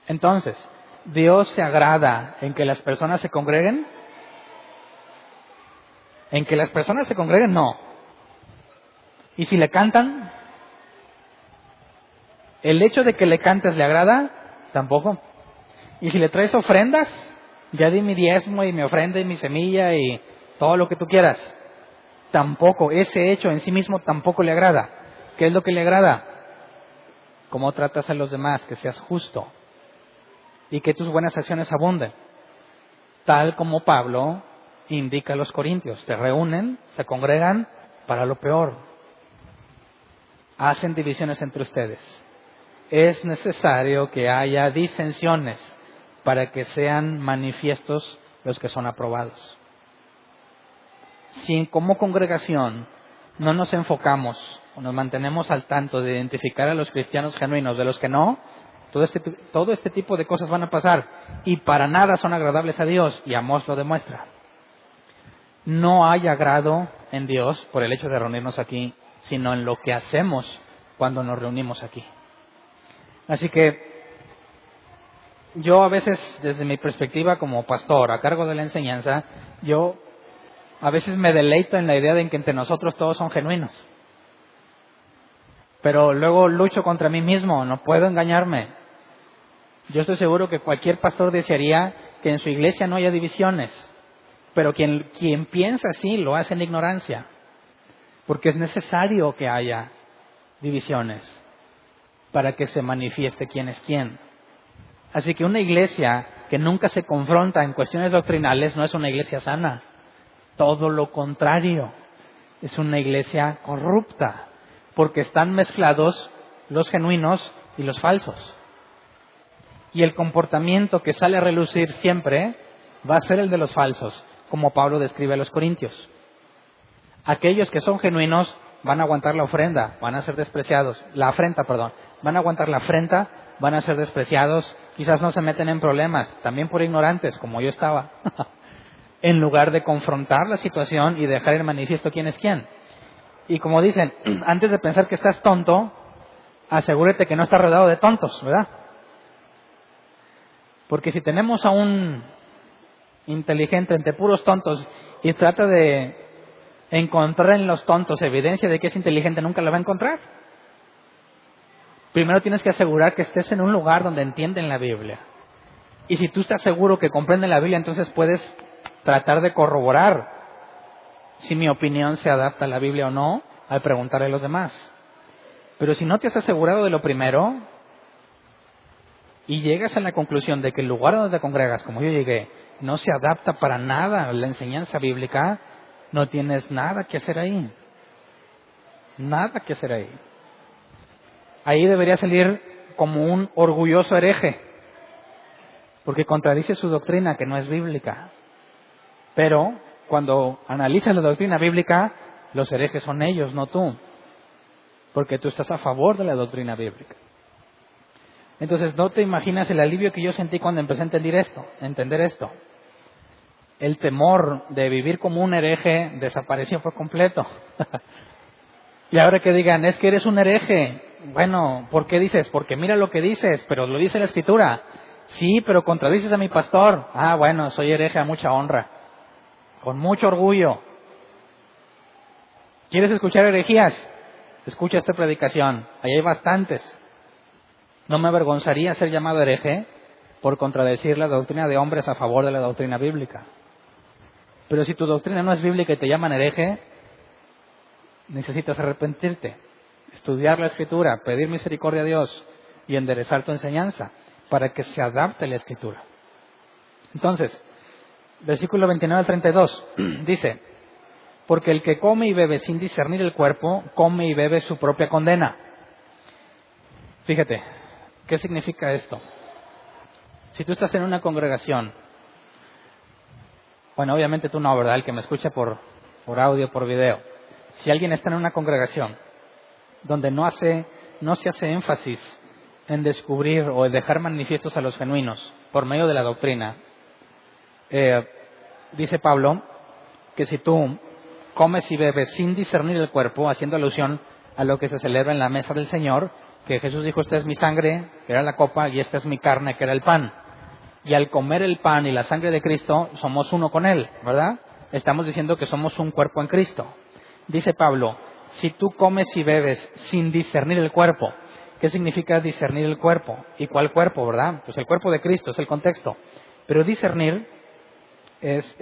Entonces, ¿Dios se agrada en que las personas se congreguen? ¿En que las personas se congreguen? No. ¿Y si le cantan? ¿El hecho de que le cantes le agrada? Tampoco. ¿Y si le traes ofrendas? Ya di mi diezmo y mi ofrenda y mi semilla y todo lo que tú quieras. Tampoco. Ese hecho en sí mismo tampoco le agrada. ¿Qué es lo que le agrada? Cómo tratas a los demás, que seas justo y que tus buenas acciones abunden. Tal como Pablo indica a los corintios. Se reúnen, se congregan para lo peor. Hacen divisiones entre ustedes. Es necesario que haya disensiones para que sean manifiestos los que son aprobados. Si como congregación no nos enfocamos o nos mantenemos al tanto de identificar a los cristianos genuinos de los que no, todo este tipo de cosas van a pasar y para nada son agradables a Dios, y Amós lo demuestra. No hay agrado en Dios por el hecho de reunirnos aquí, sino en lo que hacemos cuando nos reunimos aquí. Así que yo a veces, desde mi perspectiva como pastor a cargo de la enseñanza, yo a veces me deleito en la idea de que entre nosotros todos son genuinos. Pero luego lucho contra mí mismo, no puedo engañarme. Yo estoy seguro que cualquier pastor desearía que en su iglesia no haya divisiones, pero quien piensa así lo hace en ignorancia, porque es necesario que haya divisiones para que se manifieste quién es quién. Así que una iglesia que nunca se confronta en cuestiones doctrinales no es una iglesia sana. Todo lo contrario, es una iglesia corrupta, porque están mezclados los genuinos y los falsos. Y el comportamiento que sale a relucir siempre va a ser el de los falsos, como Pablo describe a los corintios. Aquellos que son genuinos van a aguantar la ofrenda, van a ser despreciados, van a aguantar la afrenta, van a ser despreciados, quizás no se meten en problemas, también por ignorantes, como yo estaba, en lugar de confrontar la situación y dejar en manifiesto quién es quién. Y como dicen, antes de pensar que estás tonto, asegúrate que no estás rodeado de tontos, ¿verdad? Porque si tenemos a un inteligente entre puros tontos y trata de encontrar en los tontos evidencia de que es inteligente, nunca la va a encontrar. Primero tienes que asegurar que estés en un lugar donde entienden la Biblia. Y si tú estás seguro que comprenden la Biblia, entonces puedes tratar de corroborar si mi opinión se adapta a la Biblia o no al preguntarle a los demás. Pero si no te has asegurado de lo primero y llegas a la conclusión de que el lugar donde te congregas, como yo llegué, no se adapta para nada a la enseñanza bíblica, no tienes nada que hacer ahí. Nada que hacer ahí. Ahí debería salir como un orgulloso hereje, porque contradice su doctrina que no es bíblica. Pero cuando analizas la doctrina bíblica, los herejes son ellos, no tú, porque tú estás a favor de la doctrina bíblica. Entonces no te imaginas el alivio que yo sentí cuando empecé a entender esto. El temor de vivir como un hereje desapareció por completo. Y ahora que digan, es que eres un hereje. Bueno, ¿por qué dices? Porque mira lo que dices, pero lo dice la Escritura. Sí, pero contradices a mi pastor. Ah, bueno, soy hereje a mucha honra, con mucho orgullo. ¿Quieres escuchar herejías? Escucha esta predicación, ahí hay bastantes. No me avergonzaría ser llamado hereje por contradecir la doctrina de hombres a favor de la doctrina bíblica. Pero si tu doctrina no es bíblica y te llaman hereje, necesitas arrepentirte, estudiar la Escritura, pedir misericordia a Dios y enderezar tu enseñanza para que se adapte a la Escritura. Entonces, versículo 29 al 32 dice: porque el que come y bebe sin discernir el cuerpo, come y bebe su propia condena. Fíjate, ¿qué significa esto? Si tú estás en una congregación, bueno, obviamente tú no, ¿verdad? El que me escucha por audio, por video. Si alguien está en una congregación donde no se hace énfasis en descubrir o en dejar manifiestos a los genuinos por medio de la doctrina. Dice Pablo que si tú comes y bebes sin discernir el cuerpo, haciendo alusión a lo que se celebra en la mesa del Señor, que Jesús dijo, esta es mi sangre, que era la copa, y esta es mi carne, que era el pan. Y al comer el pan y la sangre de Cristo, somos uno con Él, ¿verdad? Estamos diciendo que somos un cuerpo en Cristo. Dice Pablo, si tú comes y bebes sin discernir el cuerpo, ¿qué significa discernir el cuerpo? ¿Y cuál cuerpo, verdad? Pues el cuerpo de Cristo, es el contexto. Pero discernir es,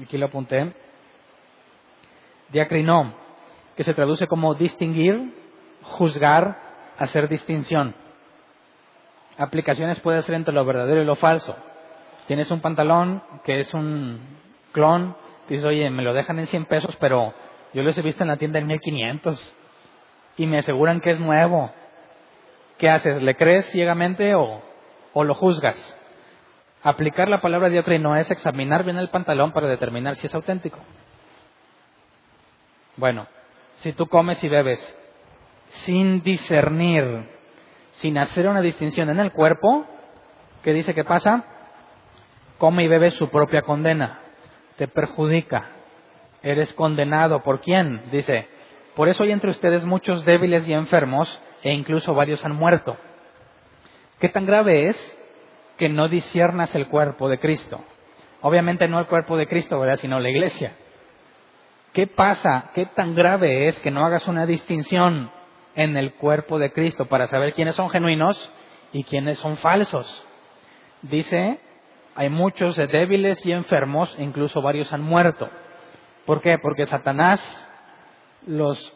aquí lo apunté, diakrinó, que se traduce como distinguir, juzgar, hacer distinción. Aplicaciones puede ser entre lo verdadero y lo falso. Tienes un pantalón que es un clon, dices, oye, me lo dejan en 100 pesos, pero yo los he visto en la tienda en 1500 y me aseguran que es nuevo. ¿Qué haces? ¿Le crees ciegamente o lo juzgas? Aplicar la palabra diacrino es examinar bien el pantalón para determinar si es auténtico. Bueno, si tú comes y bebes sin discernir, sin hacer una distinción en el cuerpo, ¿qué dice que pasa? Come y bebe su propia condena, te perjudica, eres condenado. ¿Por quién? Dice, por eso hay entre ustedes muchos débiles y enfermos, e incluso varios han muerto. ¿Qué tan grave es que no disciernas el cuerpo de Cristo? Obviamente no el cuerpo de Cristo, ¿verdad?, sino la iglesia. ¿Qué pasa? ¿Qué tan grave es que no hagas una distinción en el cuerpo de Cristo para saber quiénes son genuinos y quiénes son falsos? Dice, hay muchos débiles y enfermos, e incluso varios han muerto. ¿Por qué? Porque Satanás los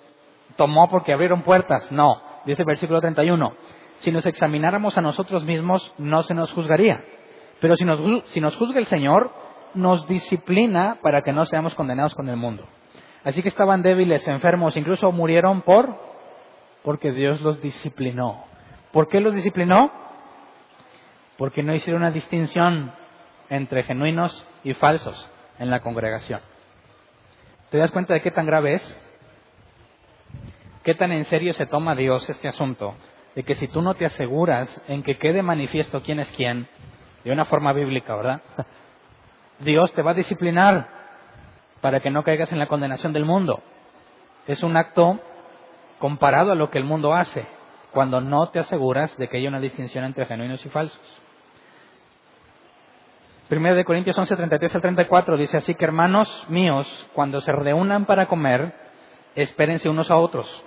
tomó porque abrieron puertas. No, dice el versículo 31. Si nos examináramos a nosotros mismos, no se nos juzgaría. Pero si nos juzga el Señor, nos disciplina para que no seamos condenados con el mundo. Así que estaban débiles, enfermos, incluso murieron porque Dios los disciplinó. ¿Por qué los disciplinó? Porque no hicieron una distinción entre genuinos y falsos en la congregación. ¿Te das cuenta de qué tan grave es? ¿Qué tan en serio se toma Dios este asunto? De que si tú no te aseguras en que quede manifiesto quién es quién, de una forma bíblica, ¿verdad? Dios te va a disciplinar para que no caigas en la condenación del mundo. Es un acto comparado a lo que el mundo hace, cuando no te aseguras de que haya una distinción entre genuinos y falsos. 1 Corintios 11, 33 al 34 dice, así que hermanos míos, cuando se reúnan para comer, espérense unos a otros.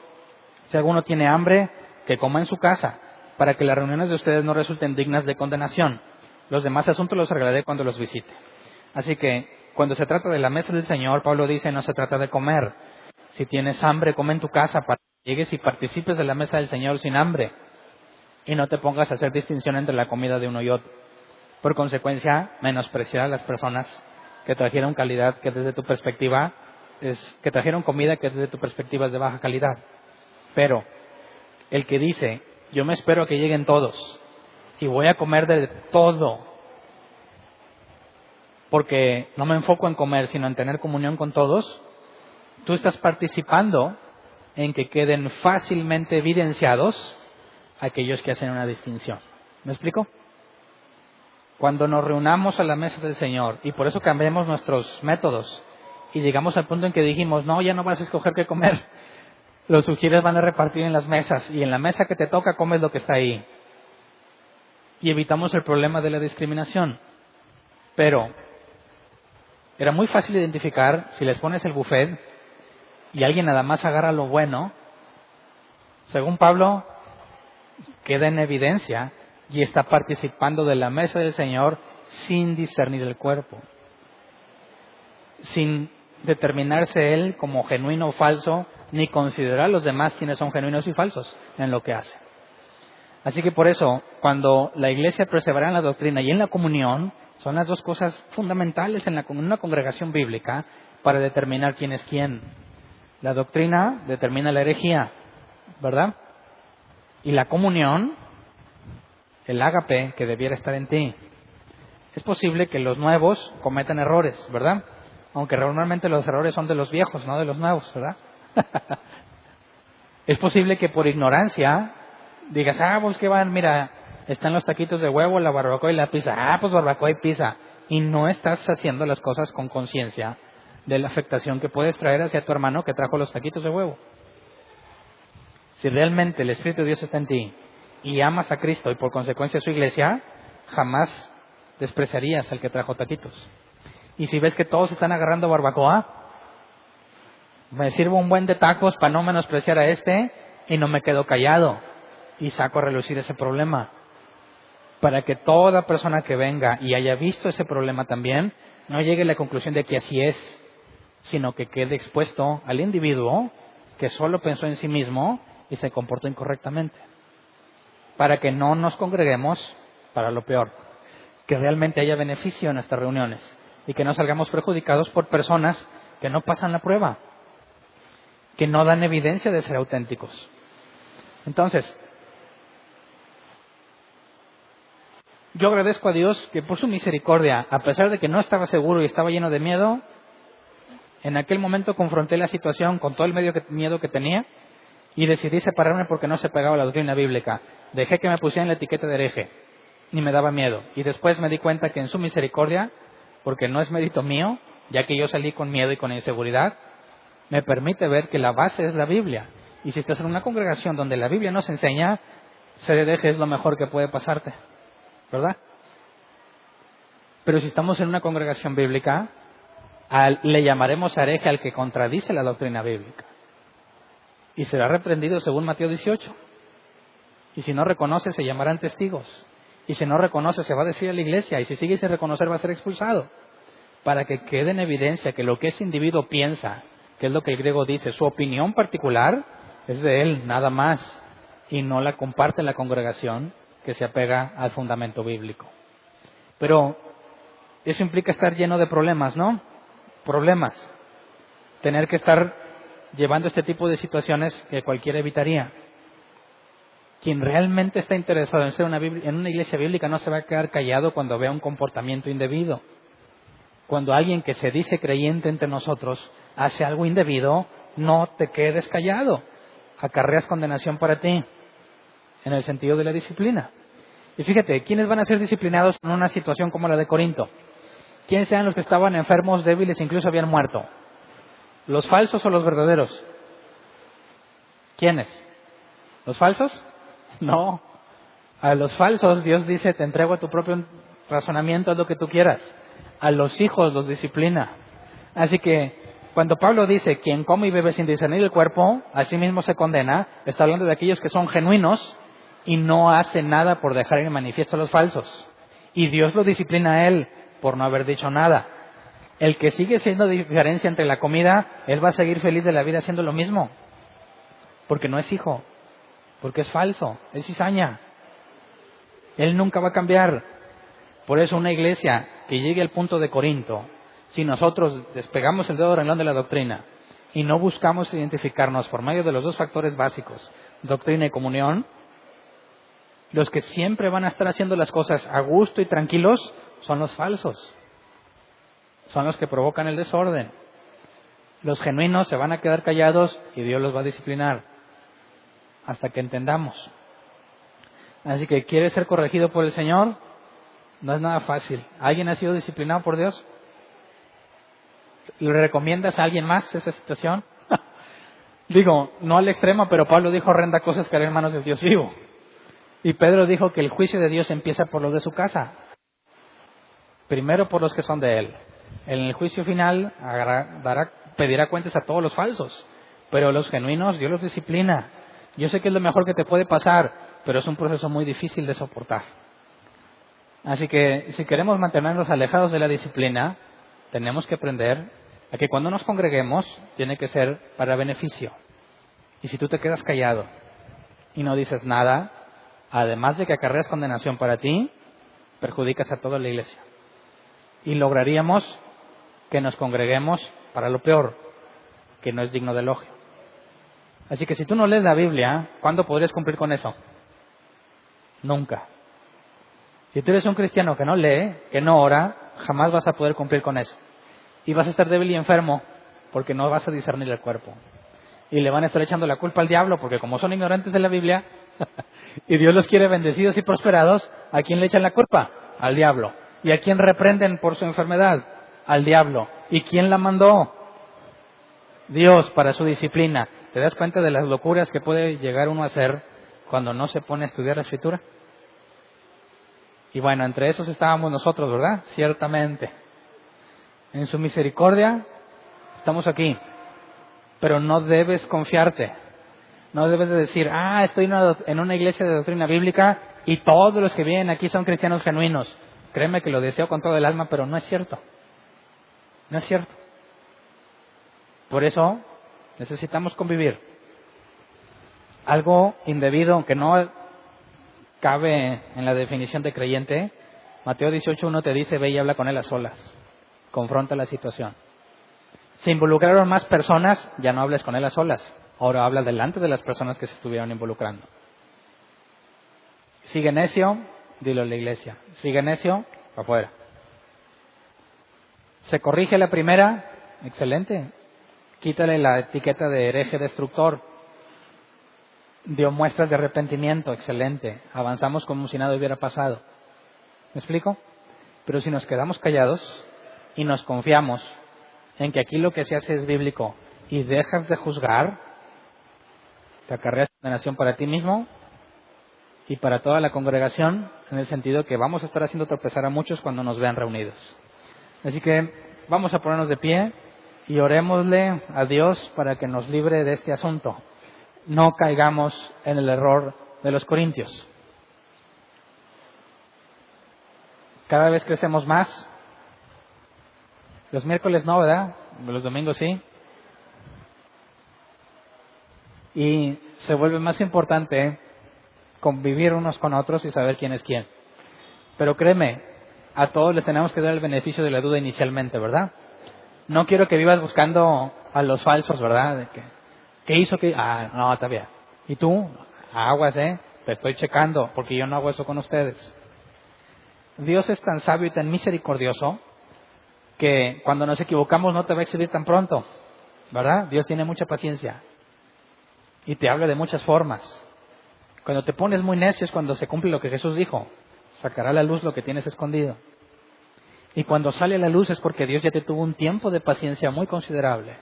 Si alguno tiene hambre, que coma en su casa, para que las reuniones de ustedes no resulten dignas de condenación. Los demás asuntos los arreglaré cuando los visite. Así que, cuando se trata de la mesa del Señor, Pablo dice, no se trata de comer. Si tienes hambre, come en tu casa para que llegues y participes de la mesa del Señor sin hambre. Y no te pongas a hacer distinción entre la comida de uno y otro. Por consecuencia, menospreciar a las personas que trajeron calidad que desde tu perspectiva que trajeron comida que desde tu perspectiva es de baja calidad. Pero el que dice, yo me espero a que lleguen todos y voy a comer de todo, porque no me enfoco en comer, sino en tener comunión con todos, tú estás participando en que queden fácilmente evidenciados aquellos que hacen una distinción. ¿Me explico? Cuando nos reunamos a la mesa del Señor, y por eso cambiamos nuestros métodos, y llegamos al punto en que dijimos, no, ya no vas a escoger qué comer, los sugieres van a repartir en las mesas, y en la mesa que te toca comes lo que está ahí. Y evitamos el problema de la discriminación. Pero era muy fácil identificar si les pones el buffet y alguien nada más agarra lo bueno. Según Pablo, queda en evidencia y está participando de la mesa del Señor sin discernir el cuerpo, sin determinarse él como genuino o falso, ni considerar a los demás quienes son genuinos y falsos en lo que hace. Así que por eso, cuando la iglesia persevera en la doctrina y en la comunión, son las dos cosas fundamentales en una congregación bíblica para determinar quién es quién. La doctrina determina la herejía, ¿verdad? Y la comunión, el ágape que debiera estar en ti. Es posible que los nuevos cometan errores, ¿verdad? Aunque normalmente los errores son de los viejos, no de los nuevos, ¿verdad? Es posible que por ignorancia digas, pues que van, mira, están los taquitos de huevo, la barbacoa y la pizza. Pues barbacoa y pizza. Y no estás haciendo las cosas con conciencia de la afectación que puedes traer hacia tu hermano que trajo los taquitos de huevo. Si realmente el Espíritu de Dios está en ti y amas a Cristo y por consecuencia a su iglesia, jamás despreciarías al que trajo taquitos. Y si ves que todos están agarrando barbacoa, me sirvo un buen de tacos para no menospreciar a este y no me quedo callado y saco a relucir ese problema. Para que toda persona que venga y haya visto ese problema también, no llegue a la conclusión de que así es, sino que quede expuesto al individuo que solo pensó en sí mismo y se comportó incorrectamente. Para que no nos congreguemos para lo peor, que realmente haya beneficio en nuestras reuniones y que no salgamos perjudicados por personas que no pasan la prueba, que no dan evidencia de ser auténticos. Entonces, yo agradezco a Dios que por su misericordia, a pesar de que no estaba seguro y estaba lleno de miedo, en aquel momento confronté la situación con todo el miedo que tenía y decidí separarme porque no se pegaba a la doctrina bíblica. Dejé que me pusieran la etiqueta de hereje y me daba miedo. Y después me di cuenta que en su misericordia, porque no es mérito mío, ya que yo salí con miedo y con inseguridad, me permite ver que la base es la Biblia. Y si estás en una congregación donde la Biblia nos enseña, ser hereje es lo mejor que puede pasarte, ¿verdad? Pero si estamos en una congregación bíblica, le llamaremos hereje al que contradice la doctrina bíblica. Y será reprendido según Mateo 18. Y si no reconoce, se llamarán testigos. Y si no reconoce, se va a decir a la iglesia. Y si sigue sin reconocer, va a ser expulsado. Para que quede en evidencia que lo que ese individuo piensa, que es lo que el griego dice, su opinión particular es de él, nada más. Y no la comparte en la congregación que se apega al fundamento bíblico. Pero eso implica estar lleno de problemas, ¿no? Problemas. Tener que estar llevando este tipo de situaciones que cualquiera evitaría. Quien realmente está interesado en ser en una iglesia bíblica no se va a quedar callado cuando vea un comportamiento indebido. Cuando alguien que se dice creyente entre nosotros hace algo indebido, no te quedes callado. Acarreas condenación para ti, en el sentido de la disciplina. Y fíjate, ¿quiénes van a ser disciplinados en una situación como la de Corinto? ¿Quiénes eran los que estaban enfermos, débiles, incluso habían muerto? ¿Los falsos o los verdaderos? ¿Quiénes? ¿Los falsos? No. A los falsos Dios dice, te entrego a tu propio razonamiento, haz lo que tú quieras. A los hijos los disciplina. Así que cuando Pablo dice, quien come y bebe sin discernir el cuerpo, a sí mismo se condena, está hablando de aquellos que son genuinos y no hacen nada por dejar en manifiesto a los falsos. Y Dios lo disciplina a él por no haber dicho nada. El que sigue siendo diferencia entre la comida, él va a seguir feliz de la vida haciendo lo mismo. Porque no es hijo, porque es falso, es cizaña. Él nunca va a cambiar. Por eso una iglesia que llegue al punto de Corinto, si nosotros despegamos el dedo del renglón de la doctrina y no buscamos identificarnos por medio de los dos factores básicos, doctrina y comunión, los que siempre van a estar haciendo las cosas a gusto y tranquilos son los falsos. Son los que provocan el desorden. Los genuinos se van a quedar callados y Dios los va a disciplinar hasta que entendamos. Así que, ¿quieres ser corregido por el Señor? No es nada fácil. ¿Alguien ha sido disciplinado por Dios? ¿Le recomiendas a alguien más esa situación? Digo, no al extremo, pero Pablo dijo, horrenda cosas caer en manos del Dios vivo. Y Pedro dijo que el juicio de Dios empieza por los de su casa. Primero por los que son de él. En el juicio final pedirá cuentas a todos los falsos. Pero los genuinos Dios los disciplina. Yo sé que es lo mejor que te puede pasar, pero es un proceso muy difícil de soportar. Así que si queremos mantenernos alejados de la disciplina, tenemos que aprender a que cuando nos congreguemos tiene que ser para beneficio. Y si tú te quedas callado y no dices nada, además de que acarreas condenación para ti, perjudicas a toda la iglesia. Y lograríamos que nos congreguemos para lo peor, que no es digno de elogio. Así que si tú no lees la Biblia, ¿cuándo podrías cumplir con eso? Nunca. Si tú eres un cristiano que no lee, que no ora, jamás vas a poder cumplir con eso. Y vas a estar débil y enfermo porque no vas a discernir el cuerpo. Y le van a estar echando la culpa al diablo porque como son ignorantes de la Biblia, Y Dios los quiere bendecidos y prosperados. ¿A quién le echan la culpa? Al diablo. ¿Y a quién reprenden por su enfermedad? Al diablo. ¿Y quién la mandó? Dios, para su disciplina. ¿Te das cuenta de las locuras que puede llegar uno a hacer cuando no se pone a estudiar la Escritura? Y bueno, entre esos estábamos nosotros, ¿verdad? Ciertamente. En su misericordia estamos aquí. Pero no debes confiarte. No debes de decir, estoy en una iglesia de doctrina bíblica y todos los que vienen aquí son cristianos genuinos. Créeme que lo deseo con todo el alma, pero no es cierto. No es cierto. Por eso necesitamos convivir. Algo indebido, aunque no cabe en la definición de creyente, Mateo 18:1 te dice, ve y habla con él a solas. Confronta la situación. Se involucraron más personas, ya no hables con él a solas. Ahora habla delante de las personas que se estuvieron involucrando. Sigue necio, dilo a la iglesia. Sigue necio, para afuera. Se corrige la primera, excelente. Quítale la etiqueta de hereje destructor. Dio muestras de arrepentimiento, excelente. Avanzamos como si nada hubiera pasado. ¿Me explico? Pero si nos quedamos callados y nos confiamos en que aquí lo que se hace es bíblico y dejas de juzgar, te acarreas condenación para ti mismo y para toda la congregación, en el sentido que vamos a estar haciendo tropezar a muchos cuando nos vean reunidos. Así que vamos a ponernos de pie y orémosle a Dios para que nos libre de este asunto. No caigamos en el error de los corintios. Cada vez crecemos más. Los miércoles no, ¿verdad? Los domingos sí. Y se vuelve más importante convivir unos con otros y saber quién es quién. Pero créeme, a todos les tenemos que dar el beneficio de la duda inicialmente, ¿verdad? No quiero que vivas buscando a los falsos, ¿verdad? De que, ¿qué hizo? No, está bien. ¿Y tú? Aguas, te estoy checando, porque yo no hago eso con ustedes. Dios es tan sabio y tan misericordioso que cuando nos equivocamos no te va a exhibir tan pronto, ¿verdad? Dios tiene mucha paciencia y te habla de muchas formas. Cuando te pones muy necio es cuando se cumple lo que Jesús dijo, sacará a la luz lo que tienes escondido. Y cuando sale a la luz es porque Dios ya te tuvo un tiempo de paciencia muy considerable.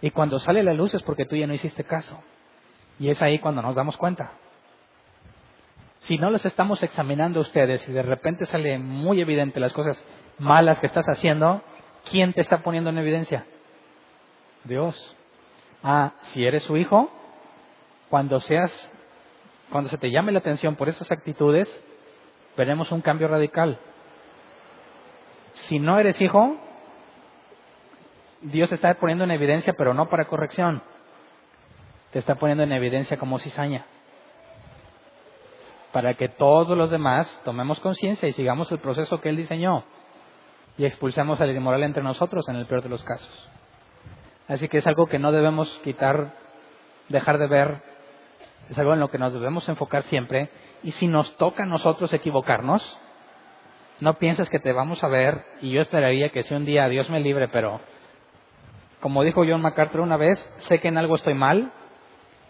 Y cuando sale a la luz es porque tú ya no hiciste caso. Y es ahí cuando nos damos cuenta. Si no los estamos examinando ustedes y de repente sale muy evidente las cosas malas que estás haciendo, ¿quién te está poniendo en evidencia? Dios. Si eres su hijo, cuando se te llame la atención por esas actitudes, veremos un cambio radical. Si no eres hijo, Dios te está poniendo en evidencia, pero no para corrección. Te está poniendo en evidencia como cizaña. Para que todos los demás tomemos conciencia y sigamos el proceso que Él diseñó. Y expulsemos al inmoral entre nosotros en el peor de los casos. Así que es algo que no debemos dejar de ver. Es algo en lo que nos debemos enfocar siempre. Y si nos toca a nosotros equivocarnos, no pienses que te vamos a ver. Y yo esperaría que si un día Dios me libre, pero como dijo John MacArthur una vez, sé que en algo estoy mal,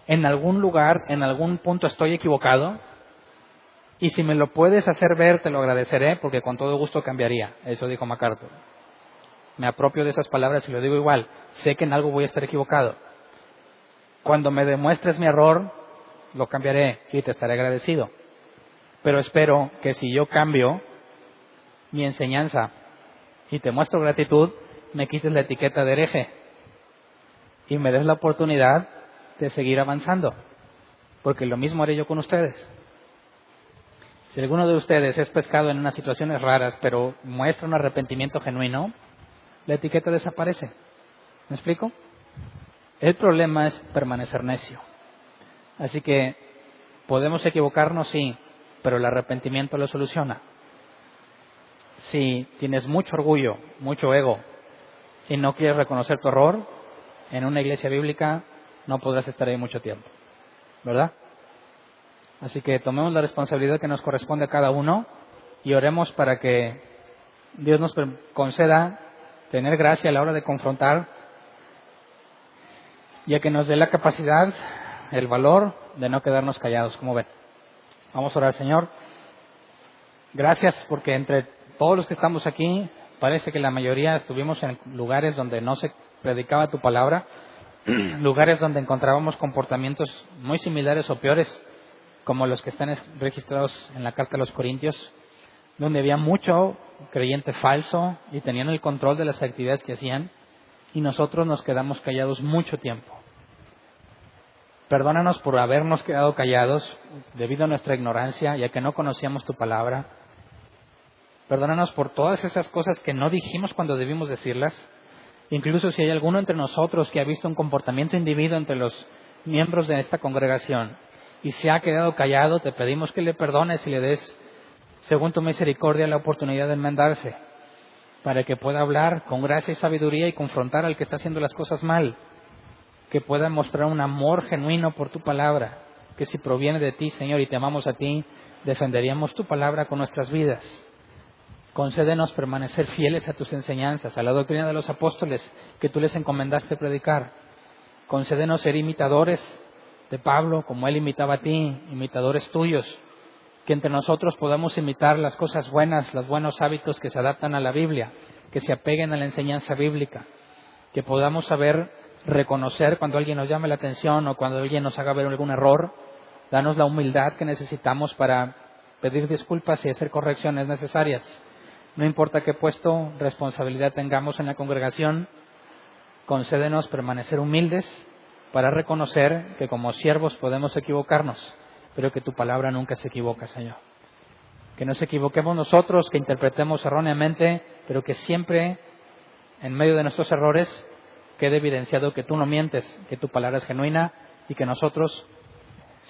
en algún lugar, en algún punto estoy equivocado. Y si me lo puedes hacer ver, te lo agradeceré, porque con todo gusto cambiaría. Eso dijo MacArthur. Me apropio de esas palabras y lo digo igual. Sé que en algo voy a estar equivocado. Cuando me demuestres mi error, lo cambiaré y te estaré agradecido. Pero espero que si yo cambio mi enseñanza y te muestro gratitud, me quites la etiqueta de hereje y me des la oportunidad de seguir avanzando. Porque lo mismo haré yo con ustedes. Si alguno de ustedes es pescado en unas situaciones raras, pero muestra un arrepentimiento genuino, la etiqueta desaparece. ¿Me explico? El problema es permanecer necio. Así que podemos equivocarnos, sí, pero el arrepentimiento lo soluciona. Si tienes mucho orgullo, mucho ego, y no quieres reconocer tu error, en una iglesia bíblica no podrás estar ahí mucho tiempo. ¿Verdad? Así que tomemos la responsabilidad que nos corresponde a cada uno y oremos para que Dios nos conceda tener gracia a la hora de confrontar y a que nos dé la capacidad el valor de no quedarnos callados, como ven. Vamos a orar, Señor. Gracias porque entre todos los que estamos aquí, parece que la mayoría estuvimos en lugares donde no se predicaba tu palabra, lugares donde encontrábamos comportamientos muy similares o peores, como los que están registrados en la carta a los Corintios, donde había mucho creyente falso y tenían el control de las actividades que hacían, y nosotros nos quedamos callados mucho tiempo. Perdónanos por habernos quedado callados debido a nuestra ignorancia y a que no conocíamos tu palabra. Perdónanos por todas esas cosas que no dijimos cuando debimos decirlas. Incluso si hay alguno entre nosotros que ha visto un comportamiento indebido entre los miembros de esta congregación y se ha quedado callado, te pedimos que le perdones y le des, según tu misericordia, la oportunidad de enmendarse, para que pueda hablar con gracia y sabiduría y confrontar al que está haciendo las cosas mal, que pueda mostrar un amor genuino por tu palabra, que si proviene de ti, Señor, y te amamos a ti, defenderíamos tu palabra con nuestras vidas. Concédenos permanecer fieles a tus enseñanzas, a la doctrina de los apóstoles que tú les encomendaste predicar. Concédenos ser imitadores de Pablo, como él imitaba a ti, imitadores tuyos, que entre nosotros podamos imitar las cosas buenas, los buenos hábitos que se adaptan a la Biblia, que se apeguen a la enseñanza bíblica, que podamos saber reconocer cuando alguien nos llame la atención o cuando alguien nos haga ver algún error. Danos la humildad que necesitamos para pedir disculpas y hacer correcciones necesarias. No importa qué puesto, responsabilidad tengamos en la congregación, concédenos permanecer humildes para reconocer que como siervos podemos equivocarnos, pero que tu palabra nunca se equivoca, Señor. Que nos equivoquemos nosotros, que interpretemos erróneamente, pero que siempre, en medio de nuestros errores, quede evidenciado que tú no mientes, que tu palabra es genuina y que nosotros,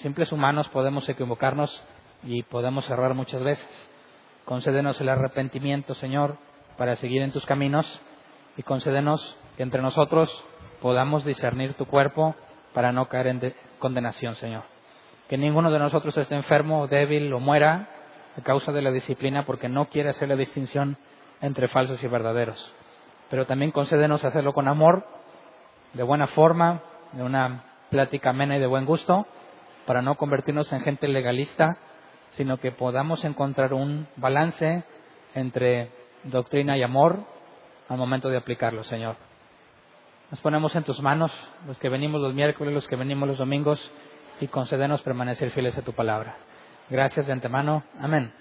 simples humanos, podemos equivocarnos y podemos errar muchas veces. Concédenos el arrepentimiento, Señor, para seguir en tus caminos, y concédenos que entre nosotros podamos discernir tu cuerpo para no caer en condenación, Señor. Que ninguno de nosotros esté enfermo o débil o muera a causa de la disciplina porque no quiere hacer la distinción entre falsos y verdaderos. Pero también concédenos hacerlo con amor, de buena forma, de una plática amena y de buen gusto, para no convertirnos en gente legalista, sino que podamos encontrar un balance entre doctrina y amor al momento de aplicarlo, Señor. Nos ponemos en tus manos, los que venimos los miércoles, los que venimos los domingos, y concédenos permanecer fieles a tu palabra. Gracias de antemano. Amén.